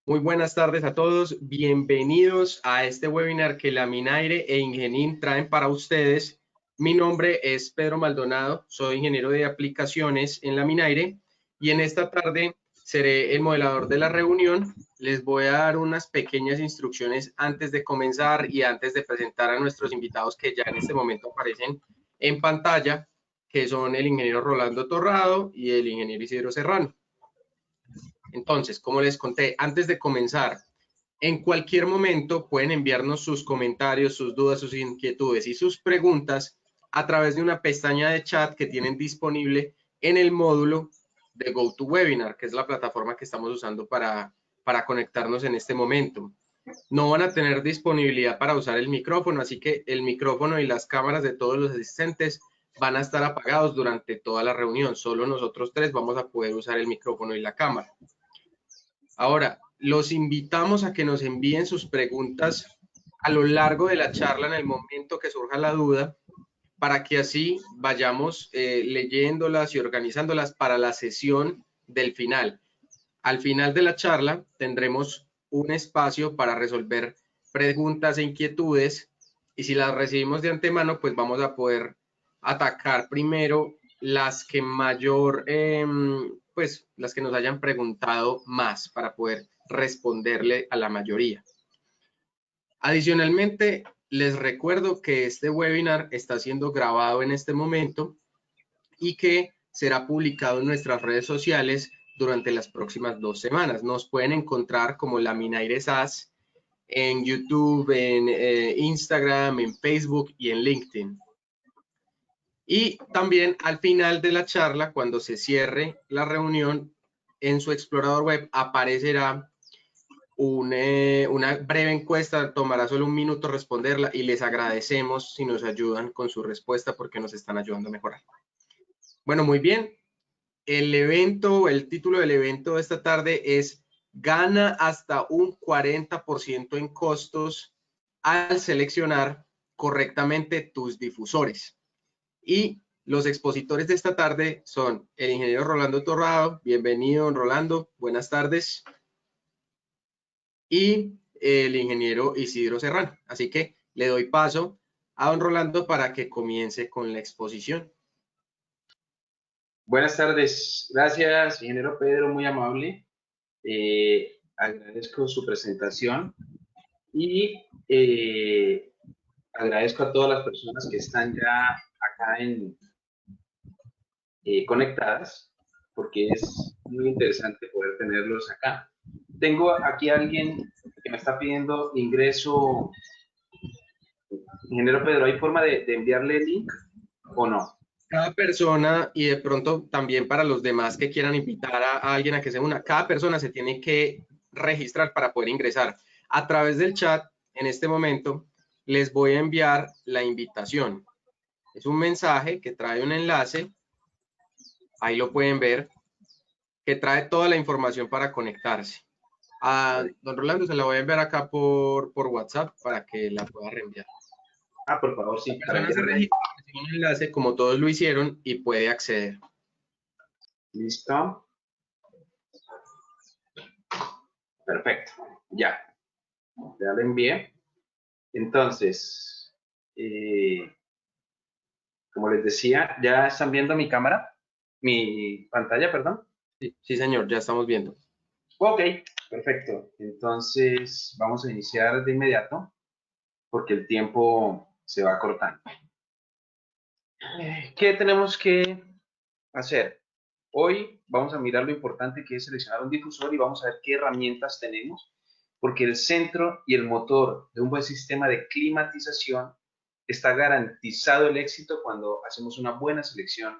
Muy buenas tardes a todos, bienvenidos a este webinar que Laminaire e Ingenin traen para ustedes. Mi nombre es Pedro Maldonado, soy ingeniero de aplicaciones en Laminaire y en esta tarde seré el moderador de la reunión. Les voy a dar unas pequeñas instrucciones antes de comenzar y antes de presentar a nuestros invitados que ya en este momento aparecen en pantalla, que son el ingeniero Rolando Torrado y el ingeniero Isidro Serrano. Entonces, como les conté, antes de comenzar, en cualquier momento pueden enviarnos sus comentarios, sus dudas, sus inquietudes y sus preguntas a través de una pestaña de chat que tienen disponible en el módulo de GoToWebinar, que es la plataforma que estamos usando para conectarnos en este momento. No van a tener disponibilidad para usar el micrófono, así que el micrófono y las cámaras de todos los asistentes van a estar apagados durante toda la reunión. Solo nosotros tres vamos a poder usar el micrófono y la cámara. Ahora, los invitamos a que nos envíen sus preguntas a lo largo de la charla en el momento que surja la duda, para que así vayamos leyéndolas y organizándolas para la sesión del final. Al final de la charla tendremos un espacio para resolver preguntas e inquietudes y si las recibimos de antemano, pues vamos a poder atacar primero las que mayor, pues las que nos hayan preguntado más para poder responderle a la mayoría. Adicionalmente, les recuerdo que este webinar está siendo grabado en este momento y que será publicado en nuestras redes sociales durante las próximas 2 semanas. Nos pueden encontrar como Laminaire SAS en YouTube, en Instagram, en Facebook y en LinkedIn. Y también al final de la charla, cuando se cierre la reunión, en su explorador web aparecerá una breve encuesta, tomará solo un minuto responderla y les agradecemos si nos ayudan con su respuesta porque nos están ayudando a mejorar. Bueno, muy bien. El título del evento de esta tarde es Gana hasta un 40% en costos al seleccionar correctamente tus difusores. Y los expositores de esta tarde son el ingeniero Rolando Torrado. Bienvenido, don Rolando. Buenas tardes. Y el ingeniero Isidro Serrano. Así que le doy paso a don Rolando para que comience con la exposición. Buenas tardes, gracias, ingeniero Pedro, muy amable. Agradezco su presentación y agradezco a todas las personas que están ya acá conectadas, porque es muy interesante poder tenerlos acá. Tengo aquí a alguien que me está pidiendo ingreso. Ingeniero Pedro, ¿hay forma de enviarle el link o no? Cada persona, y de pronto también para los demás que quieran invitar a alguien a que se una, cada persona se tiene que registrar para poder ingresar. A través del chat, en este momento, les voy a enviar la invitación. Es un mensaje que trae un enlace, ahí lo pueden ver, que trae toda la información para conectarse. A don Rolando se la voy a enviar acá por WhatsApp para que la pueda reenviar. Ah, por favor, La sí, para persona se enviarme. registra, recibe un enlace como todos lo hicieron y puede acceder. Listo. Perfecto. Ya le envié. Entonces, como les decía, ¿ya están viendo mi cámara? Mi pantalla, perdón. Sí, sí, señor, ya estamos viendo. Ok, perfecto. Entonces, vamos a iniciar de inmediato porque el tiempo se va cortando. ¿Qué tenemos que hacer? Hoy vamos a mirar lo importante que es seleccionar un difusor y vamos a ver qué herramientas tenemos, porque el centro y el motor de un buen sistema de climatización está garantizado el éxito cuando hacemos una buena selección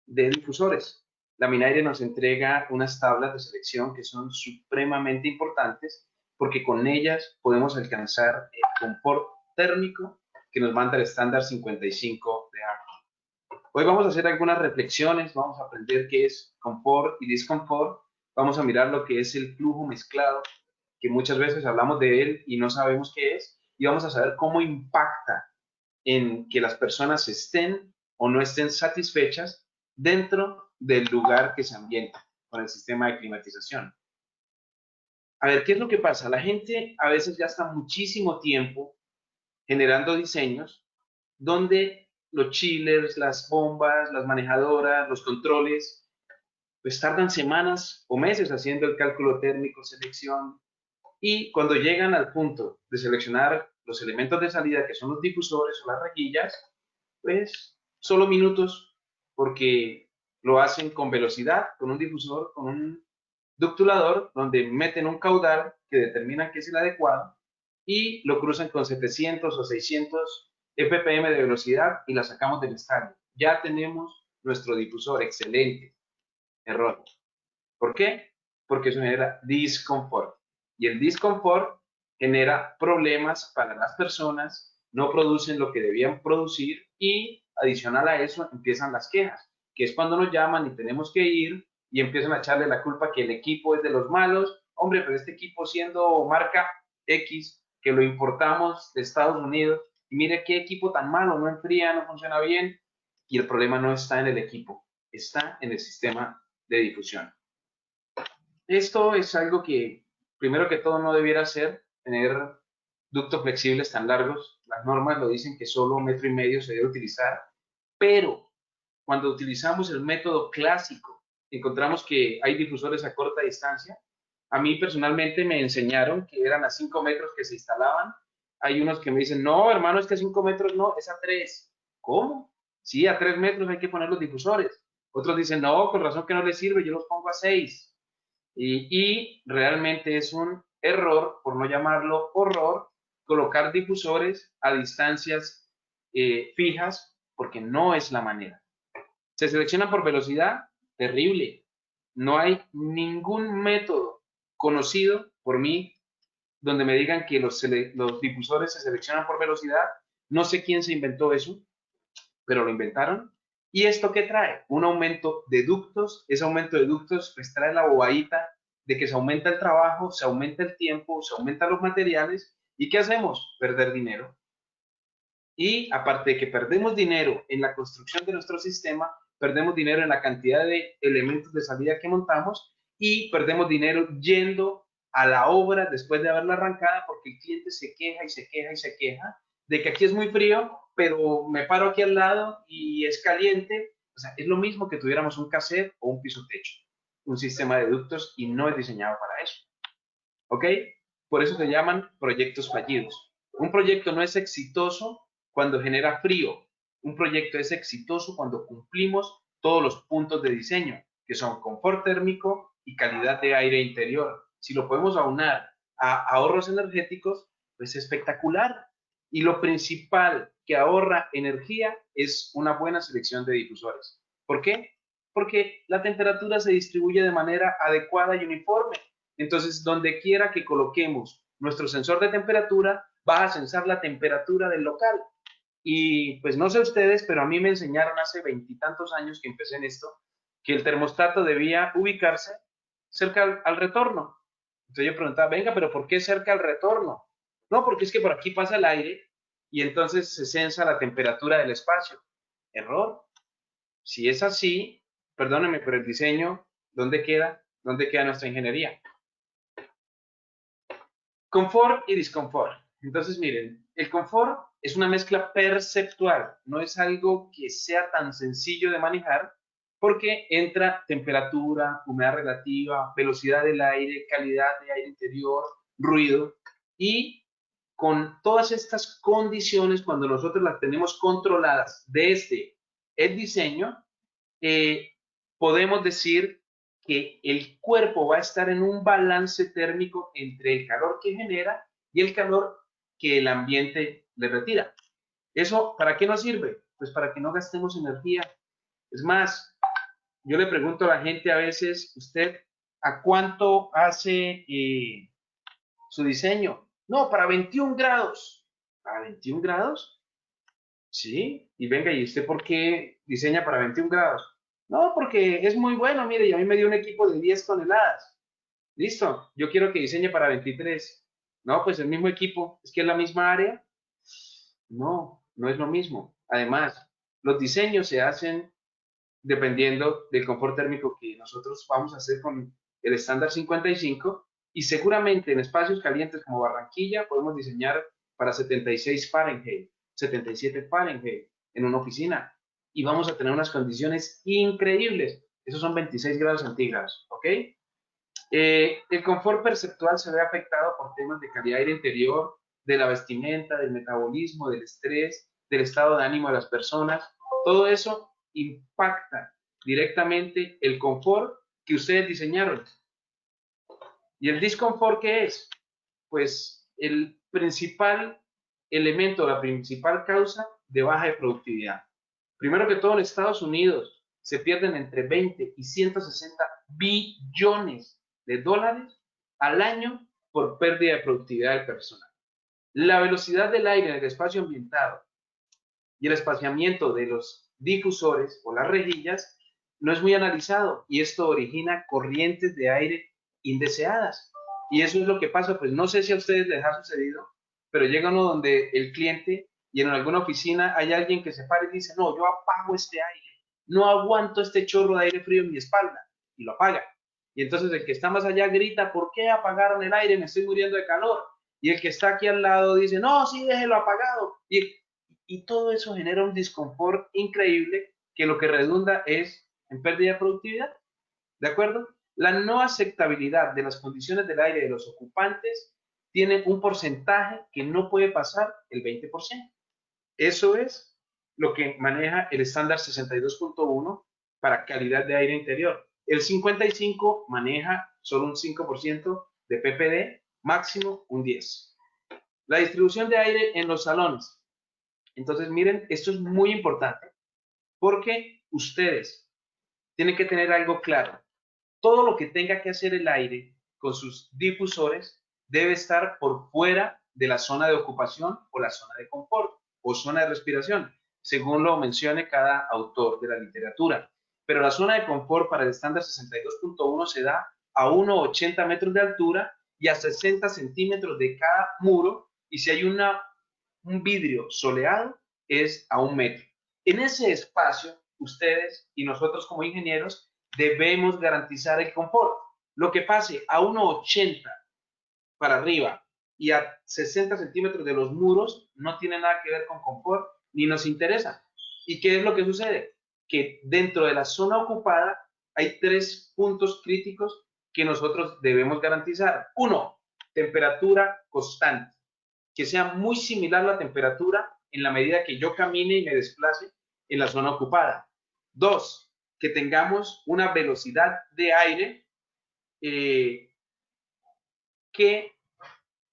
de difusores. Laminaire nos entrega unas tablas de selección que son supremamente importantes porque con ellas podemos alcanzar el confort térmico que nos manda el estándar 55 de ARC. Hoy vamos a hacer algunas reflexiones, vamos a aprender qué es confort y disconfort, vamos a mirar lo que es el flujo mezclado, que muchas veces hablamos de él y no sabemos qué es, y vamos a saber cómo impacta en que las personas estén o no estén satisfechas dentro del lugar que se ambienta con el sistema de climatización. a ver, ¿qué es lo que pasa? La gente a veces gasta muchísimo tiempo generando diseños donde los chillers, las bombas, las manejadoras, los controles, pues tardan semanas o meses haciendo el cálculo térmico, selección, y cuando llegan al punto de seleccionar los elementos de salida, que son los difusores o las rejillas, pues solo minutos, porque lo hacen con velocidad, con un difusor, con un ductulador, donde meten un caudal que determina que es el adecuado y lo cruzan con 700 o 600 ppm de velocidad y la sacamos del estadio. Ya tenemos nuestro difusor, excelente. Error. ¿Por qué? Porque eso genera disconfort. Y el disconfort genera problemas para las personas, no producen lo que debían producir y adicional a eso empiezan las quejas, que es cuando nos llaman y tenemos que ir y empiezan a echarle la culpa que el equipo es de los malos. Hombre, pero este equipo siendo marca X, que lo importamos de Estados Unidos, y mire qué equipo tan malo, no enfría, no funciona bien, y el problema no está en el equipo, está en el sistema de difusión. Esto es algo que, primero que todo, no debiera ser, tener ductos flexibles tan largos. Las normas lo dicen que solo 1,5 metros se debe utilizar, pero cuando utilizamos el método clásico, encontramos que hay difusores a corta distancia. A mí personalmente me enseñaron que eran a 5 metros que se instalaban. Hay unos que me dicen, no, hermano, es que a 5 metros no, es a 3. ¿Cómo? Sí, a 3 metros hay que poner los difusores. Otros dicen, no, con razón que no les sirve, yo los pongo a 6. Y realmente es un error, por no llamarlo horror, colocar difusores a distancias fijas, porque no es la manera. Se selecciona por velocidad, terrible. No hay ningún método conocido por mí donde me digan que los difusores se seleccionan por velocidad. No sé quién se inventó eso, pero lo inventaron. ¿Y esto qué trae? Un aumento de ductos. Ese aumento de ductos pues trae la bobadita de que se aumenta el trabajo, se aumenta el tiempo, se aumentan los materiales. ¿Y qué hacemos? Perder dinero. Y aparte de que perdemos dinero en la construcción de nuestro sistema, perdemos dinero en la cantidad de elementos de salida que montamos y perdemos dinero yendo a la obra después de haberla arrancada porque el cliente se queja y se queja y se queja de que aquí es muy frío, pero me paro aquí al lado y es caliente. O sea, es lo mismo que tuviéramos un cassette o un piso techo, un sistema de ductos y no es diseñado para eso. ¿Ok? Por eso se llaman proyectos fallidos. Un proyecto no es exitoso cuando genera frío. Un proyecto es exitoso cuando cumplimos todos los puntos de diseño, que son confort térmico y calidad de aire interior. Si lo podemos aunar a ahorros energéticos, pues espectacular. Y lo principal que ahorra energía es una buena selección de difusores. ¿Por qué? Porque la temperatura se distribuye de manera adecuada y uniforme. Entonces, donde quiera que coloquemos nuestro sensor de temperatura, va a sensar la temperatura del local. Y pues no sé ustedes, pero a mí me enseñaron hace 20 y tantos años que empecé en esto, que el termostato debía ubicarse cerca al retorno. Entonces yo preguntaba, venga, pero ¿por qué cerca al retorno? No, porque es que por aquí pasa el aire y entonces se sensa la temperatura del espacio. Error. Si es así, perdónenme, pero el diseño, ¿dónde queda? ¿Dónde queda nuestra ingeniería? Confort y disconfort. Entonces, miren, el confort es una mezcla perceptual, no es algo que sea tan sencillo de manejar porque entra temperatura, humedad relativa, velocidad del aire, calidad de aire interior, ruido y con todas estas condiciones, cuando nosotros las tenemos controladas desde el diseño, eh, podemos decir que el cuerpo va a estar en un balance térmico entre el calor que genera y el calor que el ambiente le retira. ¿Eso para qué nos sirve? Pues para que no gastemos energía. Es más, yo le pregunto a la gente a veces, ¿usted a cuánto hace su diseño? No, para 21 grados. ¿Para 21 grados? Sí, y venga, ¿y usted por qué diseña para 21 grados? No, porque es muy bueno, mire, y a mí me dio un equipo de 10 toneladas. Listo, yo quiero que diseñe para 23. No, pues el mismo equipo, es que es la misma área. No, no es lo mismo. Además, los diseños se hacen dependiendo del confort térmico que nosotros vamos a hacer con el estándar 55 Y seguramente en espacios calientes como Barranquilla podemos diseñar para 76 Fahrenheit, 77 Fahrenheit en una oficina. Y vamos a tener unas condiciones increíbles. Esos son 26 grados centígrados, ¿ok? El confort perceptual se ve afectado por temas de calidad del interior, de la vestimenta, del metabolismo, del estrés, del estado de ánimo de las personas. Todo eso impacta directamente el confort que ustedes diseñaron. ¿Y el disconfort qué es? Pues el principal elemento, la principal causa de baja de productividad. Primero que todo, en Estados Unidos se pierden entre 20 y 160 billones de dólares al año por pérdida de productividad del personal. La velocidad del aire en el espacio ambientado y el espaciamiento de los difusores o las rejillas no es muy analizado y esto origina corrientes de aire indeseadas. Y eso es lo que pasa, pues no sé si a ustedes les ha sucedido, pero llega uno donde el cliente y en alguna oficina hay alguien que se para y dice, no, yo apago este aire, no aguanto este chorro de aire frío en mi espalda, y lo apaga. Y entonces el que está más allá grita, ¿por qué apagaron el aire? Me estoy muriendo de calor. Y el que está aquí al lado dice, no, sí, déjelo apagado. Y todo eso genera un disconfort increíble que lo que redunda es en pérdida de productividad. ¿De acuerdo? La no aceptabilidad de las condiciones del aire de los ocupantes tiene un porcentaje que no puede pasar el 20%. Eso es lo que maneja el estándar 62.1 para calidad de aire interior. El 55 maneja solo un 5% de ppd, máximo un 10. La distribución de aire en los salones. Entonces, miren, esto es muy importante porque ustedes tienen que tener algo claro. Todo lo que tenga que hacer el aire con sus difusores debe estar por fuera de la zona de ocupación o la zona de confort o zona de respiración, según lo mencione cada autor de la literatura. Pero la zona de confort para el estándar 62.1 se da a 1,80 metros de altura y a 60 centímetros de cada muro, y si hay un vidrio soleado es a 1 metro. En ese espacio, ustedes y nosotros como ingenieros debemos garantizar el confort. Lo que pase a 1,80 para arriba y a 60 centímetros de los muros no tiene nada que ver con confort ni nos interesa. ¿Y qué es lo que sucede? Que dentro de la zona ocupada hay 3 puntos críticos que nosotros debemos garantizar. 1, temperatura constante, que sea muy similar la temperatura en la medida que yo camine y me desplace en la zona ocupada. 2, que tengamos una velocidad de aire que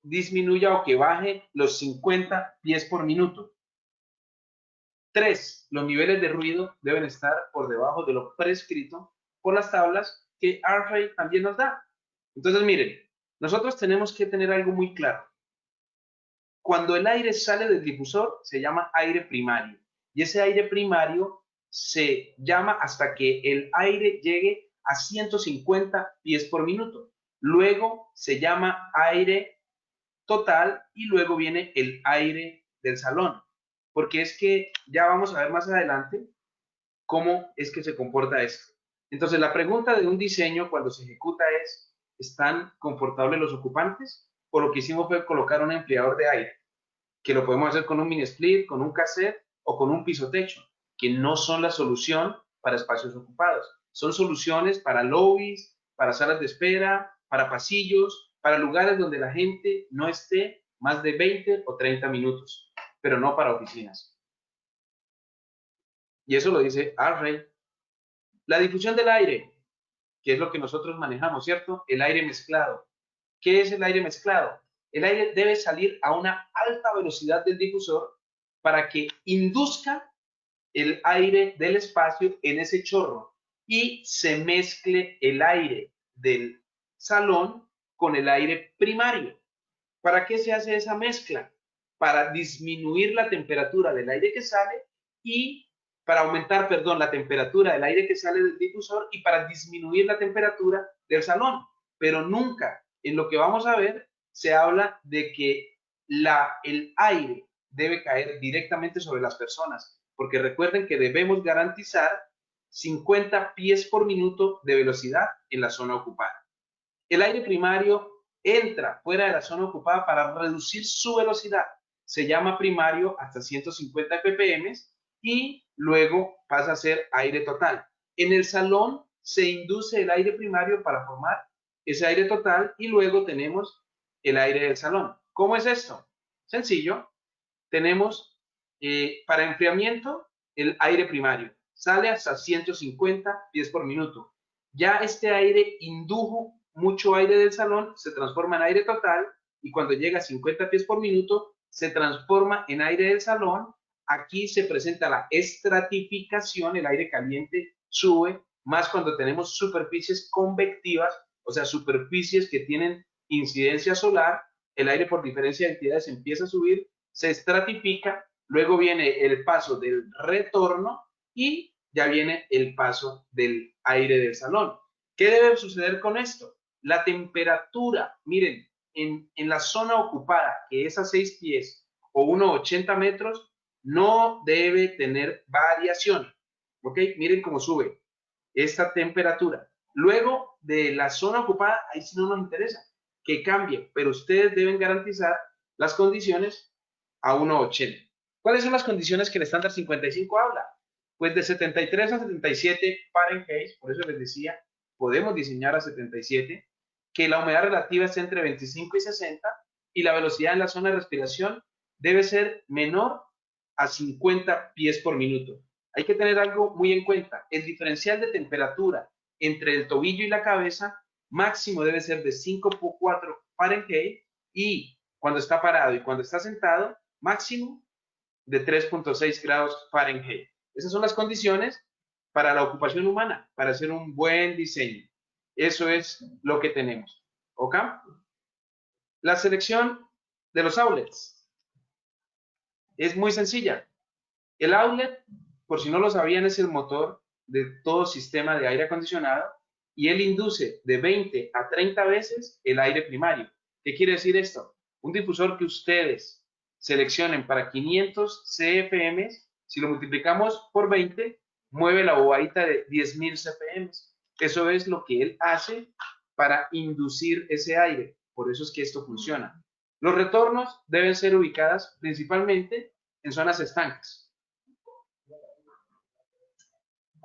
disminuya o que baje los 50 pies por minuto. 3, los niveles de ruido deben estar por debajo de lo prescrito por las tablas que ARFAI también nos da. Entonces, miren, nosotros tenemos que tener algo muy claro. Cuando el aire sale del difusor, se llama aire primario. Y ese aire primario se llama hasta que el aire llegue a 150 pies por minuto. Luego se llama aire total y luego viene el aire del salón. Porque es que ya vamos a ver más adelante cómo es que se comporta esto. Entonces, la pregunta de un diseño cuando se ejecuta es, ¿están confortables los ocupantes? O lo que hicimos fue colocar un enfriador de aire, que lo podemos hacer con un mini split, con un cassette o con un piso techo, que no son la solución para espacios ocupados. Son soluciones para lobbies, para salas de espera, para pasillos, para lugares donde la gente no esté más de 20 o 30 minutos, pero no para oficinas. Y eso lo dice ARFAI. La difusión del aire, que es lo que nosotros manejamos, ¿cierto? El aire mezclado. ¿Qué es el aire mezclado? El aire debe salir a una alta velocidad del difusor para que induzca el aire del espacio en ese chorro y se mezcle el aire del salón con el aire primario. ¿Para qué se hace esa mezcla? Para disminuir la temperatura del aire que sale y para aumentar, perdón, la temperatura del aire que sale del difusor y para disminuir la temperatura del salón. Pero nunca en lo que vamos a ver se habla de que el aire debe caer directamente sobre las personas, porque recuerden que debemos garantizar 50 pies por minuto de velocidad en la zona ocupada. El aire primario entra fuera de la zona ocupada para reducir su velocidad. Se llama primario hasta 150 ppm y luego pasa a ser aire total. En el salón se induce el aire primario para formar ese aire total y luego tenemos el aire del salón. ¿Cómo es esto? Sencillo. Tenemos para enfriamiento el aire primario. Sale hasta 150 pies por minuto. Ya este aire indujo mucho aire del salón, se transforma en aire total y cuando llega a 50 pies por minuto se transforma en aire del salón. Aquí se presenta la estratificación, el aire caliente sube, más cuando tenemos superficies convectivas, o sea, superficies que tienen incidencia solar, el aire por diferencia de entidades empieza a subir, se estratifica, luego viene el paso del retorno y ya viene el paso del aire del salón. ¿Qué debe suceder con esto? La temperatura, miren, en la zona ocupada, que es a 6 pies o 1,80 metros, no debe tener variación. ¿Ok? Miren cómo sube esta temperatura. Luego de la zona ocupada, ahí sí no nos interesa que cambie, pero ustedes deben garantizar las condiciones a 1,80. ¿Cuáles son las condiciones que el estándar 55 habla? Pues de 73 a 77 Fahrenheit, por eso les decía, podemos diseñar a 77, que la humedad relativa es entre 25 y 60 y la velocidad en la zona de respiración debe ser menor a 50 pies por minuto. Hay que tener algo muy en cuenta. El diferencial de temperatura entre el tobillo y la cabeza máximo debe ser de 5,4 Fahrenheit y cuando está parado y cuando está sentado, máximo de 3,6 grados Fahrenheit. Esas son las condiciones para la ocupación humana, para hacer un buen diseño. Eso es lo que tenemos. ¿Ok? La selección de los outlets es muy sencilla. El outlet, por si no lo sabían, es el motor de todo sistema de aire acondicionado y él induce de 20 a 30 veces el aire primario. ¿Qué quiere decir esto? Un difusor que ustedes seleccionen para 500 CFM, si lo multiplicamos por 20, mueve la bobadita de 10,000 CFM. Eso es lo que él hace para inducir ese aire. Por eso es que esto funciona. Los retornos deben ser ubicadas principalmente en zonas estancas.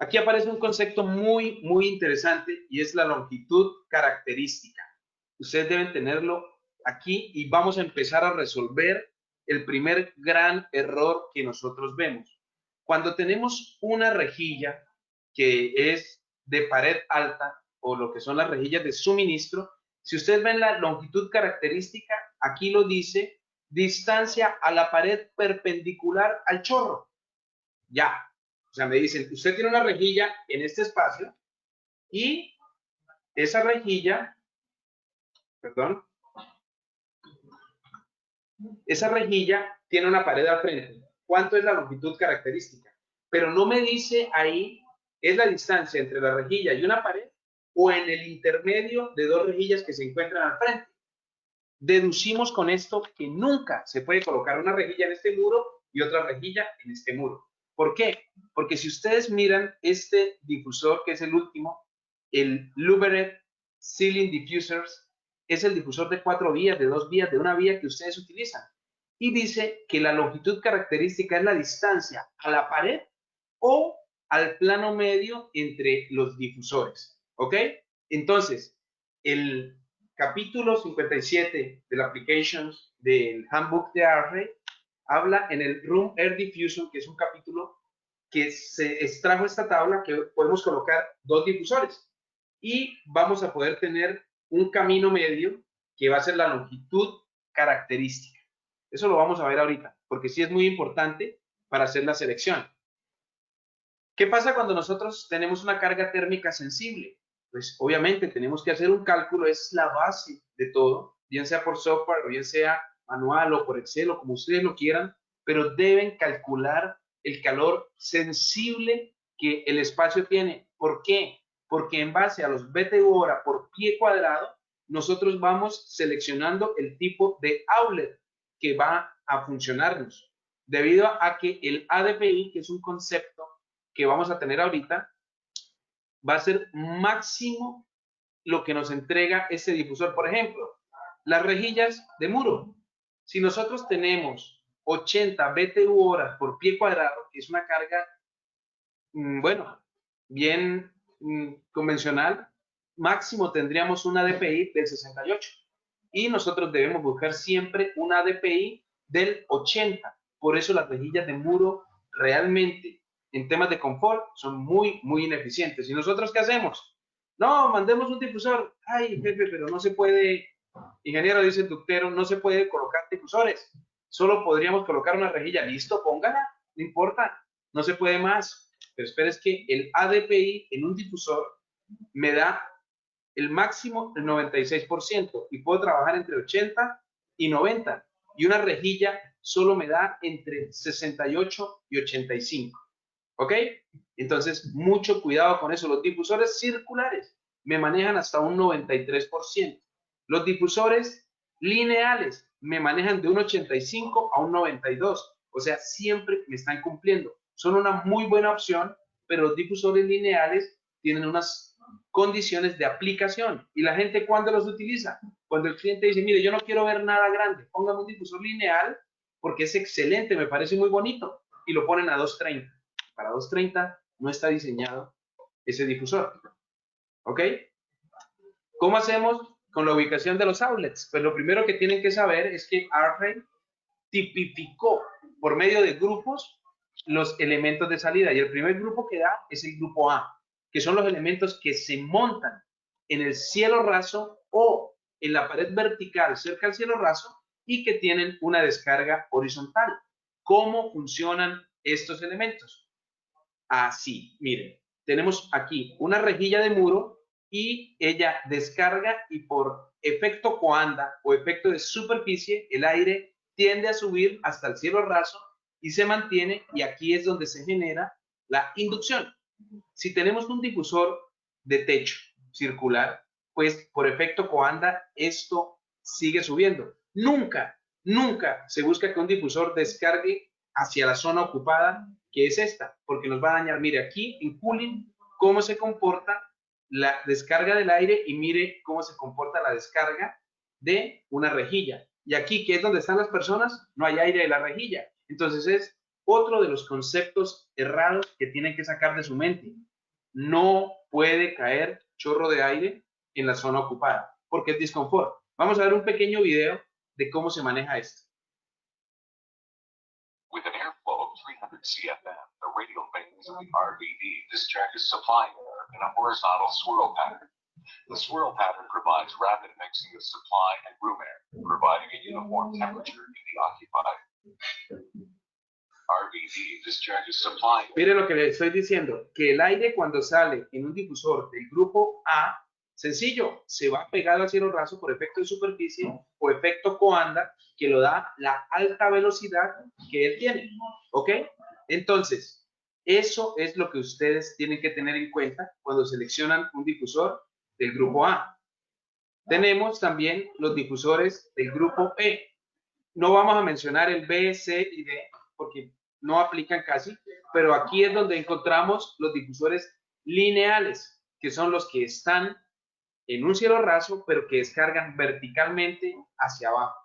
Aquí aparece un concepto muy, muy interesante y es la longitud característica. Ustedes deben tenerlo aquí y vamos a empezar a resolver el primer gran error que nosotros vemos. Cuando tenemos una rejilla que es de pared alta o lo que son las rejillas de suministro, si ustedes ven la longitud característica, aquí lo dice, distancia a la pared perpendicular al chorro. Ya, o sea, me dicen, usted tiene una rejilla en este espacio y esa rejilla, perdón, esa rejilla tiene una pared al frente. ¿Cuánto es la longitud característica? Pero no me dice ahí, es la distancia entre la rejilla y una pared o en el intermedio de dos rejillas que se encuentran al frente. Deducimos con esto que nunca se puede colocar una rejilla en este muro y otra rejilla en este muro. ¿Por qué? Porque si ustedes miran este difusor, que es el último, el Louvered Ceiling Diffusers, es el difusor de 4 vías, de 2 vías, de una vía que ustedes utilizan. Y dice que la longitud característica es la distancia a la pared o al plano medio entre los difusores. ¿Ok? Entonces, el capítulo 57 de la Applications del Handbook de ARRE habla en el Room Air Diffusion, que es un capítulo que se extrajo esta tabla que podemos colocar dos difusores y vamos a poder tener un camino medio que va a ser la longitud característica. Eso lo vamos a ver ahorita, porque sí es muy importante para hacer la selección. ¿Qué pasa cuando nosotros tenemos una carga térmica sensible? Pues obviamente tenemos que hacer un cálculo, es la base de todo, bien sea por software o bien sea manual o por Excel o como ustedes lo quieran, pero deben calcular el calor sensible que el espacio tiene. ¿Por qué? Porque en base a los BTU hora por pie cuadrado, nosotros vamos seleccionando el tipo de outlet que va a funcionarnos, debido a que el ADPI, que es un concepto que vamos a tener ahorita, va a ser máximo lo que nos entrega este difusor. Por ejemplo, Las rejillas de muro. Si nosotros tenemos 80 BTU horas por pie cuadrado, que es una carga, bueno, bien convencional, máximo tendríamos una DPI del 68. Y nosotros debemos buscar siempre una DPI del 80. Por eso las rejillas de muro realmente en temas de confort son muy, muy ineficientes. ¿Y nosotros qué hacemos? No, mandemos un difusor. Ay, jefe, pero no se puede, ingeniero, dice el ductero, no se puede colocar difusores. Solo podríamos colocar una rejilla. Listo, póngala, no importa, no se puede más. Pero espera, es que el ADPI en un difusor me da el máximo el 96% y puedo trabajar entre 80 y 90. Y una rejilla solo me da entre 68 y 85. ¿Ok? Entonces, mucho cuidado con eso. Los difusores circulares me manejan hasta un 93%. Los difusores lineales me manejan de un 85 a un 92. O sea, siempre me están cumpliendo. Son una muy buena opción, pero los difusores lineales tienen unas condiciones de aplicación. ¿Y la gente cuándo los utiliza? Cuando el cliente dice, mire, yo no quiero ver nada grande, póngame un difusor lineal porque es excelente, me parece muy bonito, y lo ponen a 230. Para 230 no está diseñado ese difusor. ¿Ok? ¿Cómo hacemos con la ubicación de los outlets? Pues lo primero que tienen que saber es que ARRAY tipificó por medio de grupos los elementos de salida, y el primer grupo que da es el grupo A, que son los elementos que se montan en el cielo raso o en la pared vertical cerca al cielo raso y que tienen una descarga horizontal. ¿Cómo funcionan estos elementos? Así, miren, tenemos aquí una rejilla de muro y ella descarga y por efecto coanda o efecto de superficie, el aire tiende a subir hasta el cielo raso y se mantiene, y aquí es donde se genera la inducción. Si tenemos un difusor de techo circular, pues por efecto coanda esto sigue subiendo. Nunca, nunca se busca que un difusor descargue hacia la zona ocupada, que es esta, porque nos va a dañar. Mire aquí en cooling cómo se comporta la descarga del aire y mire cómo se comporta la descarga de una rejilla. Y aquí, que es donde están las personas, no hay aire de la rejilla. Entonces es otro de los conceptos errados que tienen que sacar de su mente. No puede caer chorro de aire en la zona ocupada, porque es disconfort. Vamos a ver un pequeño video de cómo se maneja esto. With an airflow of 300 CFM, the radial vanes of the RVD discharges supply air in a horizontal swirl pattern. The swirl pattern provides rapid mixing of supply and room air, providing a uniform temperature in the occupied. RVD discharges supply air. Mire lo que le estoy diciendo, que el aire cuando sale en un difusor del grupo A, sencillo, se va pegado al cielo raso por efecto de superficie o efecto coanda, que lo da la alta velocidad que él tiene. ¿Ok? Entonces, eso es lo que ustedes tienen que tener en cuenta cuando seleccionan un difusor del grupo A. Tenemos también los difusores del grupo E. No vamos a mencionar el B, C y D porque no aplican casi, pero aquí es donde encontramos los difusores lineales, que son los que están en un cielo raso, pero que descargan verticalmente hacia abajo.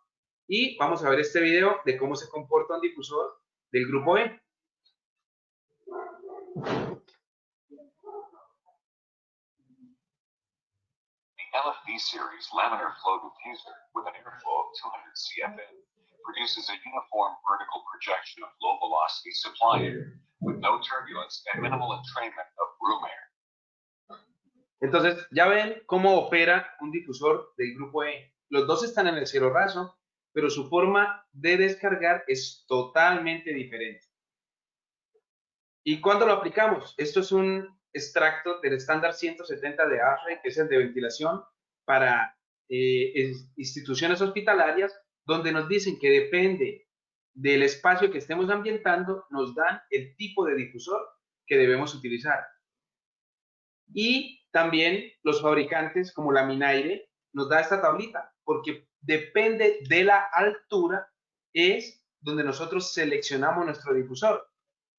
Y vamos a ver este video de cómo se comporta un difusor del grupo E. The LFD series laminar flow diffuser with an airflow of 200 CFM produces a uniform vertical projection of low velocity supply air with no turbulence and minimal entrainment of room air. Entonces, ya ven cómo opera un difusor del grupo E. Los dos están en el cielo raso, pero su forma de descargar es totalmente diferente. ¿Y cuándo lo aplicamos? Esto es un extracto del estándar 170 de ARRAY, que es el de ventilación para instituciones hospitalarias, donde nos dicen que depende del espacio que estemos ambientando, nos dan el tipo de difusor que debemos utilizar. Y también los fabricantes, como Laminaire, nos da esta tablita, porque depende de la altura, es donde nosotros seleccionamos nuestro difusor.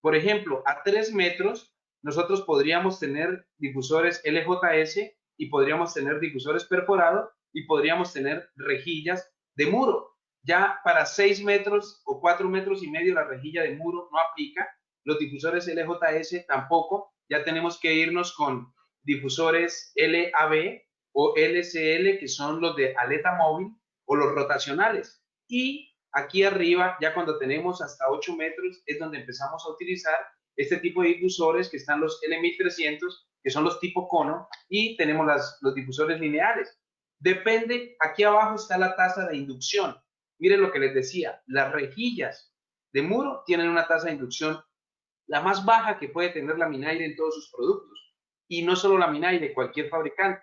Por ejemplo, a 3 metros, nosotros podríamos tener difusores LJS y podríamos tener difusores perforados, y podríamos tener rejillas de muro. Ya para 6 metros o 4 metros y medio la rejilla de muro no aplica. Los difusores LJS tampoco. Ya tenemos que irnos con difusores LAB o LCL, que son los de aleta móvil o los rotacionales. Y aquí arriba, ya cuando tenemos hasta 8 metros, es donde empezamos a utilizar este tipo de difusores, que están los L1300, que son los tipo cono, y tenemos los difusores lineales. Depende, aquí abajo está la tasa de inducción. Miren lo que les decía, las rejillas de muro tienen una tasa de inducción la más baja que puede tener la Minaire en todos sus productos. Y no solo la Minaire, cualquier fabricante.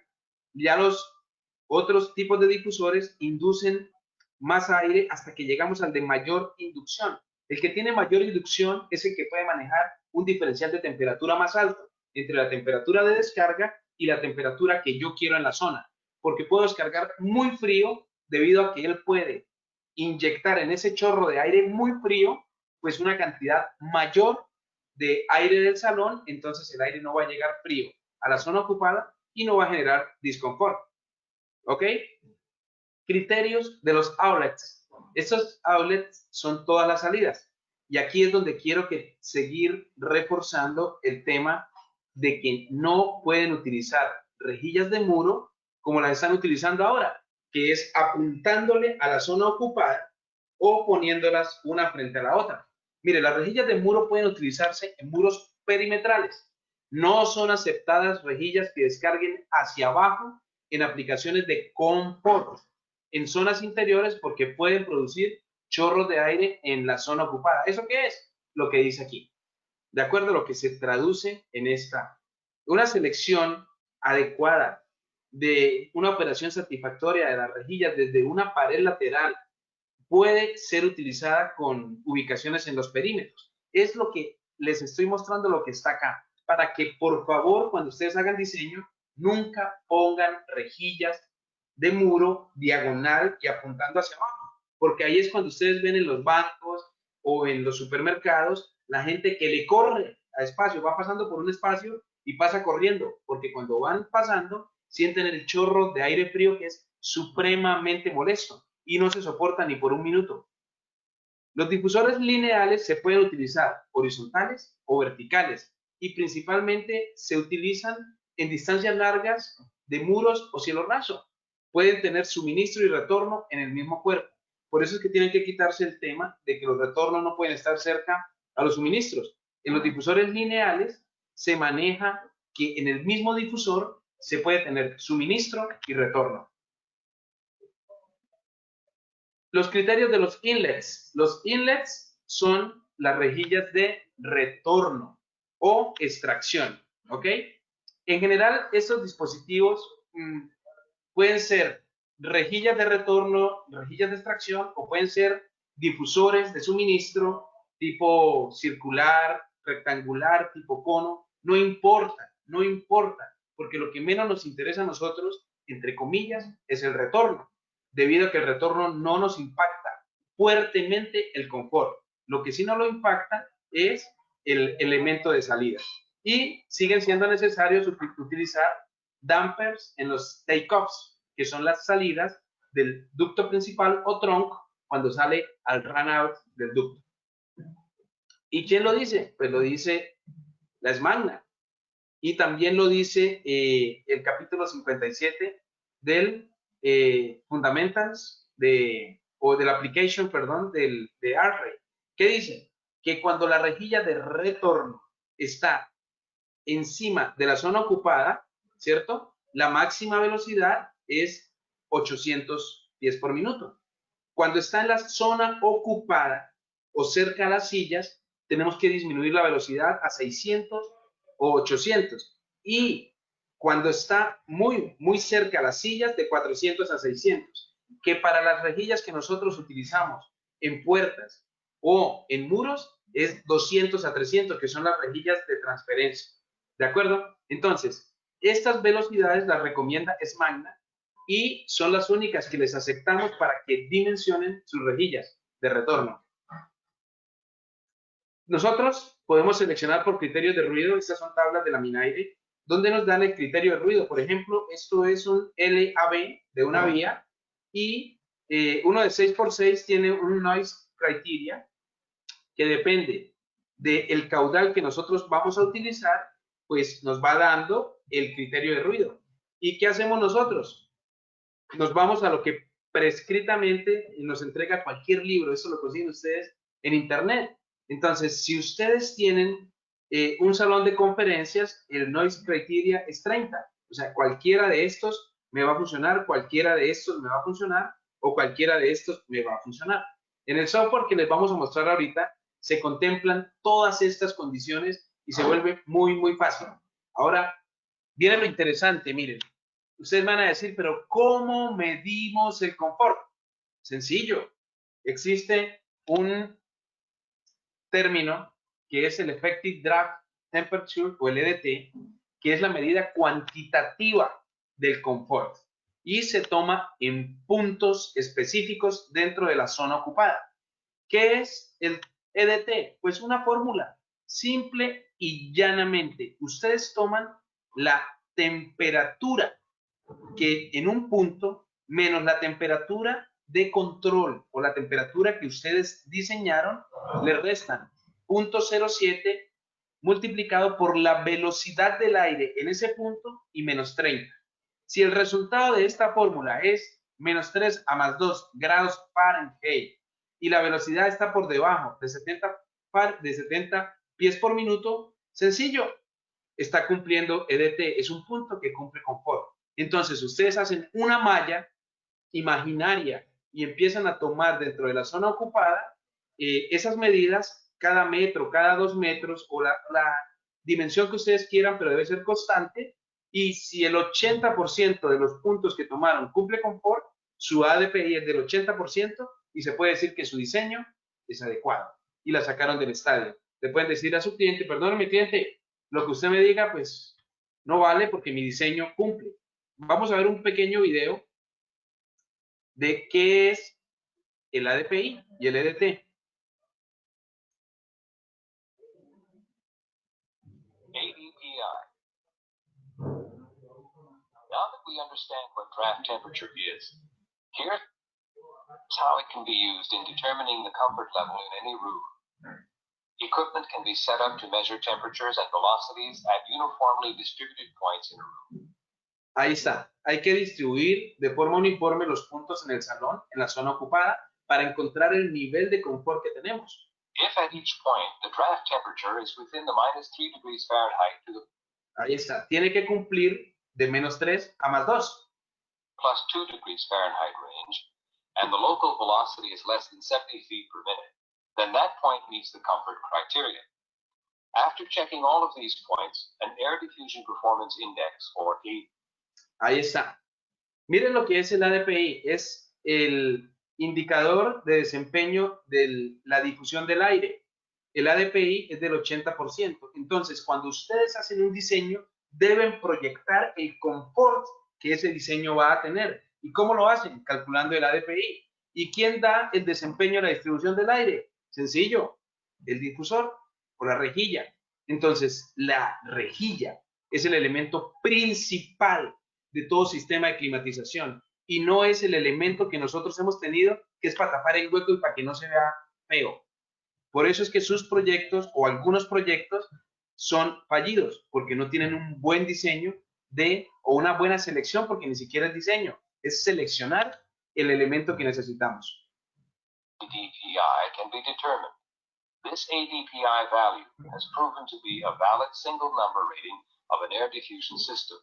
Ya los otros tipos de difusores inducen más aire hasta que llegamos al de mayor inducción. El que tiene mayor inducción es el que puede manejar un diferencial de temperatura más alto entre la temperatura de descarga y la temperatura que yo quiero en la zona, porque puedo descargar muy frío debido a que él puede inyectar en ese chorro de aire muy frío pues una cantidad mayor de aire del salón, entonces el aire no va a llegar frío a la zona ocupada y no va a generar disconfort. ¿Ok? Criterios de los outlets. Estos outlets son todas las salidas. Y aquí es donde quiero seguir reforzando el tema de que no pueden utilizar rejillas de muro como las están utilizando ahora, que es apuntándole a la zona ocupada o poniéndolas una frente a la otra. Mire, las rejillas de muro pueden utilizarse en muros perimetrales. No son aceptadas rejillas que descarguen hacia abajo en aplicaciones de confort en zonas interiores porque pueden producir chorros de aire en la zona ocupada. ¿Eso qué es? Lo que dice aquí. De acuerdo a lo que se traduce en esta. Una selección adecuada de una operación satisfactoria de las rejillas desde una pared lateral puede ser utilizada con ubicaciones en los perímetros. Es lo que les estoy mostrando, lo que está acá, para que por favor cuando ustedes hagan diseño nunca pongan rejillas de muro diagonal y apuntando hacia abajo, porque ahí es cuando ustedes ven en los bancos o en los supermercados la gente que le corre a espacio, va pasando por un espacio y pasa corriendo, porque cuando van pasando sienten el chorro de aire frío que es supremamente molesto y no se soporta ni por un minuto. Los difusores lineales se pueden utilizar horizontales o verticales y principalmente se utilizan en distancias largas de muros o cielo raso. Pueden tener suministro y retorno en el mismo cuerpo. Por eso es que tienen que quitarse el tema de que los retornos no pueden estar cerca a los suministros. En los difusores lineales se maneja que en el mismo difusor se puede tener suministro y retorno. Los criterios de los inlets. Los inlets son las rejillas de retorno o extracción, ¿ok? En general, estos dispositivos pueden ser rejillas de retorno, rejillas de extracción, o pueden ser difusores de suministro tipo circular, rectangular, tipo cono. No importa, no importa, porque lo que menos nos interesa a nosotros, entre comillas, es el retorno, debido a que el retorno no nos impacta fuertemente el confort. Lo que sí no lo impacta es el elemento de salida. Y siguen siendo necesarios utilizar dampers en los take-offs, que son las salidas del ducto principal o trunk cuando sale al run out del ducto. ¿Y quién lo dice? Pues lo dice la SMAGNA. Y también lo dice el capítulo 57 del Fundamentals o del Application, perdón, de ARRAY. ¿Qué dice? Que cuando la rejilla de retorno está encima de la zona ocupada, ¿cierto? La máxima velocidad es 800 pies por minuto. Cuando está en la zona ocupada o cerca a las sillas, tenemos que disminuir la velocidad a 600 o 800. Y cuando está muy, muy cerca a las sillas, de 400 a 600. Que para las rejillas que nosotros utilizamos en puertas o en muros es 200 a 300, que son las rejillas de transferencia. ¿De acuerdo? Entonces, estas velocidades las recomienda SMAGNA y son las únicas que les aceptamos para que dimensionen sus rejillas de retorno. Nosotros podemos seleccionar por criterios de ruido. Estas son tablas de la Minaire. donde nos dan el criterio de ruido. Por ejemplo, esto es un LAB de una vía y uno de 6x6 tiene un noise criteria que depende del caudal que nosotros vamos a utilizar, pues nos va dando el criterio de ruido. ¿Y qué hacemos nosotros? Nos vamos a lo que prescritamente nos entrega cualquier libro. Eso lo consiguen ustedes en internet. Entonces, si ustedes tienen un salón de conferencias, el noise criteria es 30. O sea, cualquiera de estos me va a funcionar, cualquiera de estos me va a funcionar, o cualquiera de estos me va a funcionar. En el software que les vamos a mostrar ahorita, se contemplan todas estas condiciones y se vuelve muy, muy fácil. Ahora, viene lo interesante, miren. Ustedes van a decir, pero ¿cómo medimos el confort? Sencillo. Existe un término que es el Effective Draft Temperature o el EDT, que es la medida cuantitativa del confort y se toma en puntos específicos dentro de la zona ocupada. ¿Qué es el EDT? Pues una fórmula simple y llanamente. Ustedes toman la temperatura que en un punto menos la temperatura de control o la temperatura que ustedes diseñaron, le restan 0.07 multiplicado por la velocidad del aire en ese punto y menos 30. Si el resultado de esta fórmula es menos 3 a más 2 grados Fahrenheit y la velocidad está por debajo de 70 pies por minuto, sencillo, está cumpliendo EDT, es un punto que cumple confort. Entonces, ustedes hacen una malla imaginaria y empiezan a tomar dentro de la zona ocupada esas medidas cada metro, cada 2 metros o la dimensión que ustedes quieran, pero debe ser constante. Y si el 80% de los puntos que tomaron cumple confort, su ADPI es del 80% y se puede decir que su diseño es adecuado y la sacaron del estadio. Le pueden decir a su cliente, perdóneme cliente, lo que usted me diga, pues no vale porque mi diseño cumple. Vamos a ver un pequeño video de qué es el ADPI y el EDT. ADPI. Now that we understand what draft temperature is, here's how it can be used in determining the comfort level in any room. Equipment can be set up to measure temperatures and velocities at uniformly distributed points in a room. Ahí está. Hay que distribuir de forma uniforme los puntos en el salón, en la zona ocupada, para encontrar el nivel de confort que tenemos. If at each point the draft temperature is within the minus 3 degrees Fahrenheit to the Ahí está. Tiene que cumplir de menos 3 a más 2. plus 2 degrees Fahrenheit range, and the local velocity is less than 70 feet per minute, then that point meets the comfort criteria. After checking all of these points, an Air Diffusion Performance Index, or ADPI. Ahí está. Miren lo que es el ADPI. Es el indicador de desempeño de la difusión del aire. El ADPI es del 80%. Entonces, cuando ustedes hacen un diseño, deben proyectar el confort que ese diseño va a tener. ¿Y cómo lo hacen? Calculando el ADPI. ¿Y quién da el desempeño de la distribución del aire? Sencillo, el difusor o la rejilla. Entonces, la rejilla es el elemento principal de todo sistema de climatización y no es el elemento que nosotros hemos tenido, que es para tapar el hueco y para que no se vea feo. Por eso es que sus proyectos o algunos proyectos son fallidos, porque no tienen un buen diseño o una buena selección, porque ni siquiera es diseño, es seleccionar el elemento que necesitamos. ADPI can be determined. This ADPI value has proven to be a valid single number rating of an air diffusion system.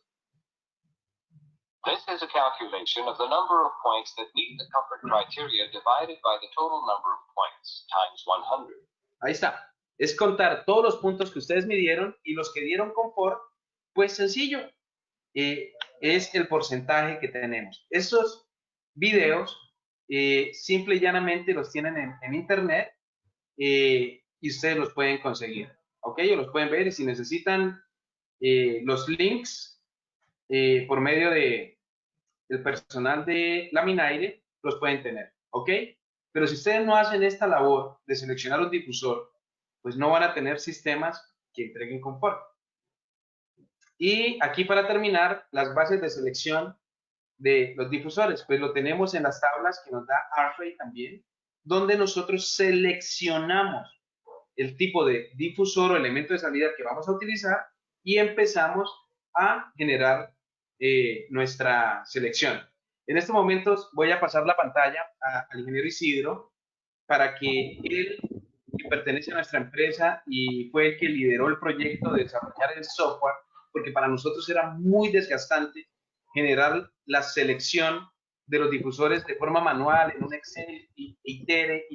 This is a calculation of the number of points that meet the comfort criteria divided by the total number of points times 100. Ahí está. Es contar todos los puntos que ustedes midieron y los que dieron confort, pues sencillo. Es el porcentaje que tenemos. Estos videos simple y llanamente los tienen en internet y ustedes los pueden conseguir. ¿Ok? O los pueden ver y si necesitan los links por medio del personal de Laminaire, los pueden tener. ¿Ok? Pero si ustedes no hacen esta labor de seleccionar un difusor, pues no van a tener sistemas que entreguen confort. Y aquí para terminar, las bases de selección de los difusores, pues lo tenemos en las tablas que nos da ARFAY también, donde nosotros seleccionamos el tipo de difusor o elemento de salida que vamos a utilizar y empezamos a generar nuestra selección. En estos momentos voy a pasar la pantalla al ingeniero Isidro para que él, que pertenece a nuestra empresa y fue el que lideró el proyecto de desarrollar el software, porque para nosotros era muy desgastante generar la selección de los difusores de forma manual en un Excel, itere,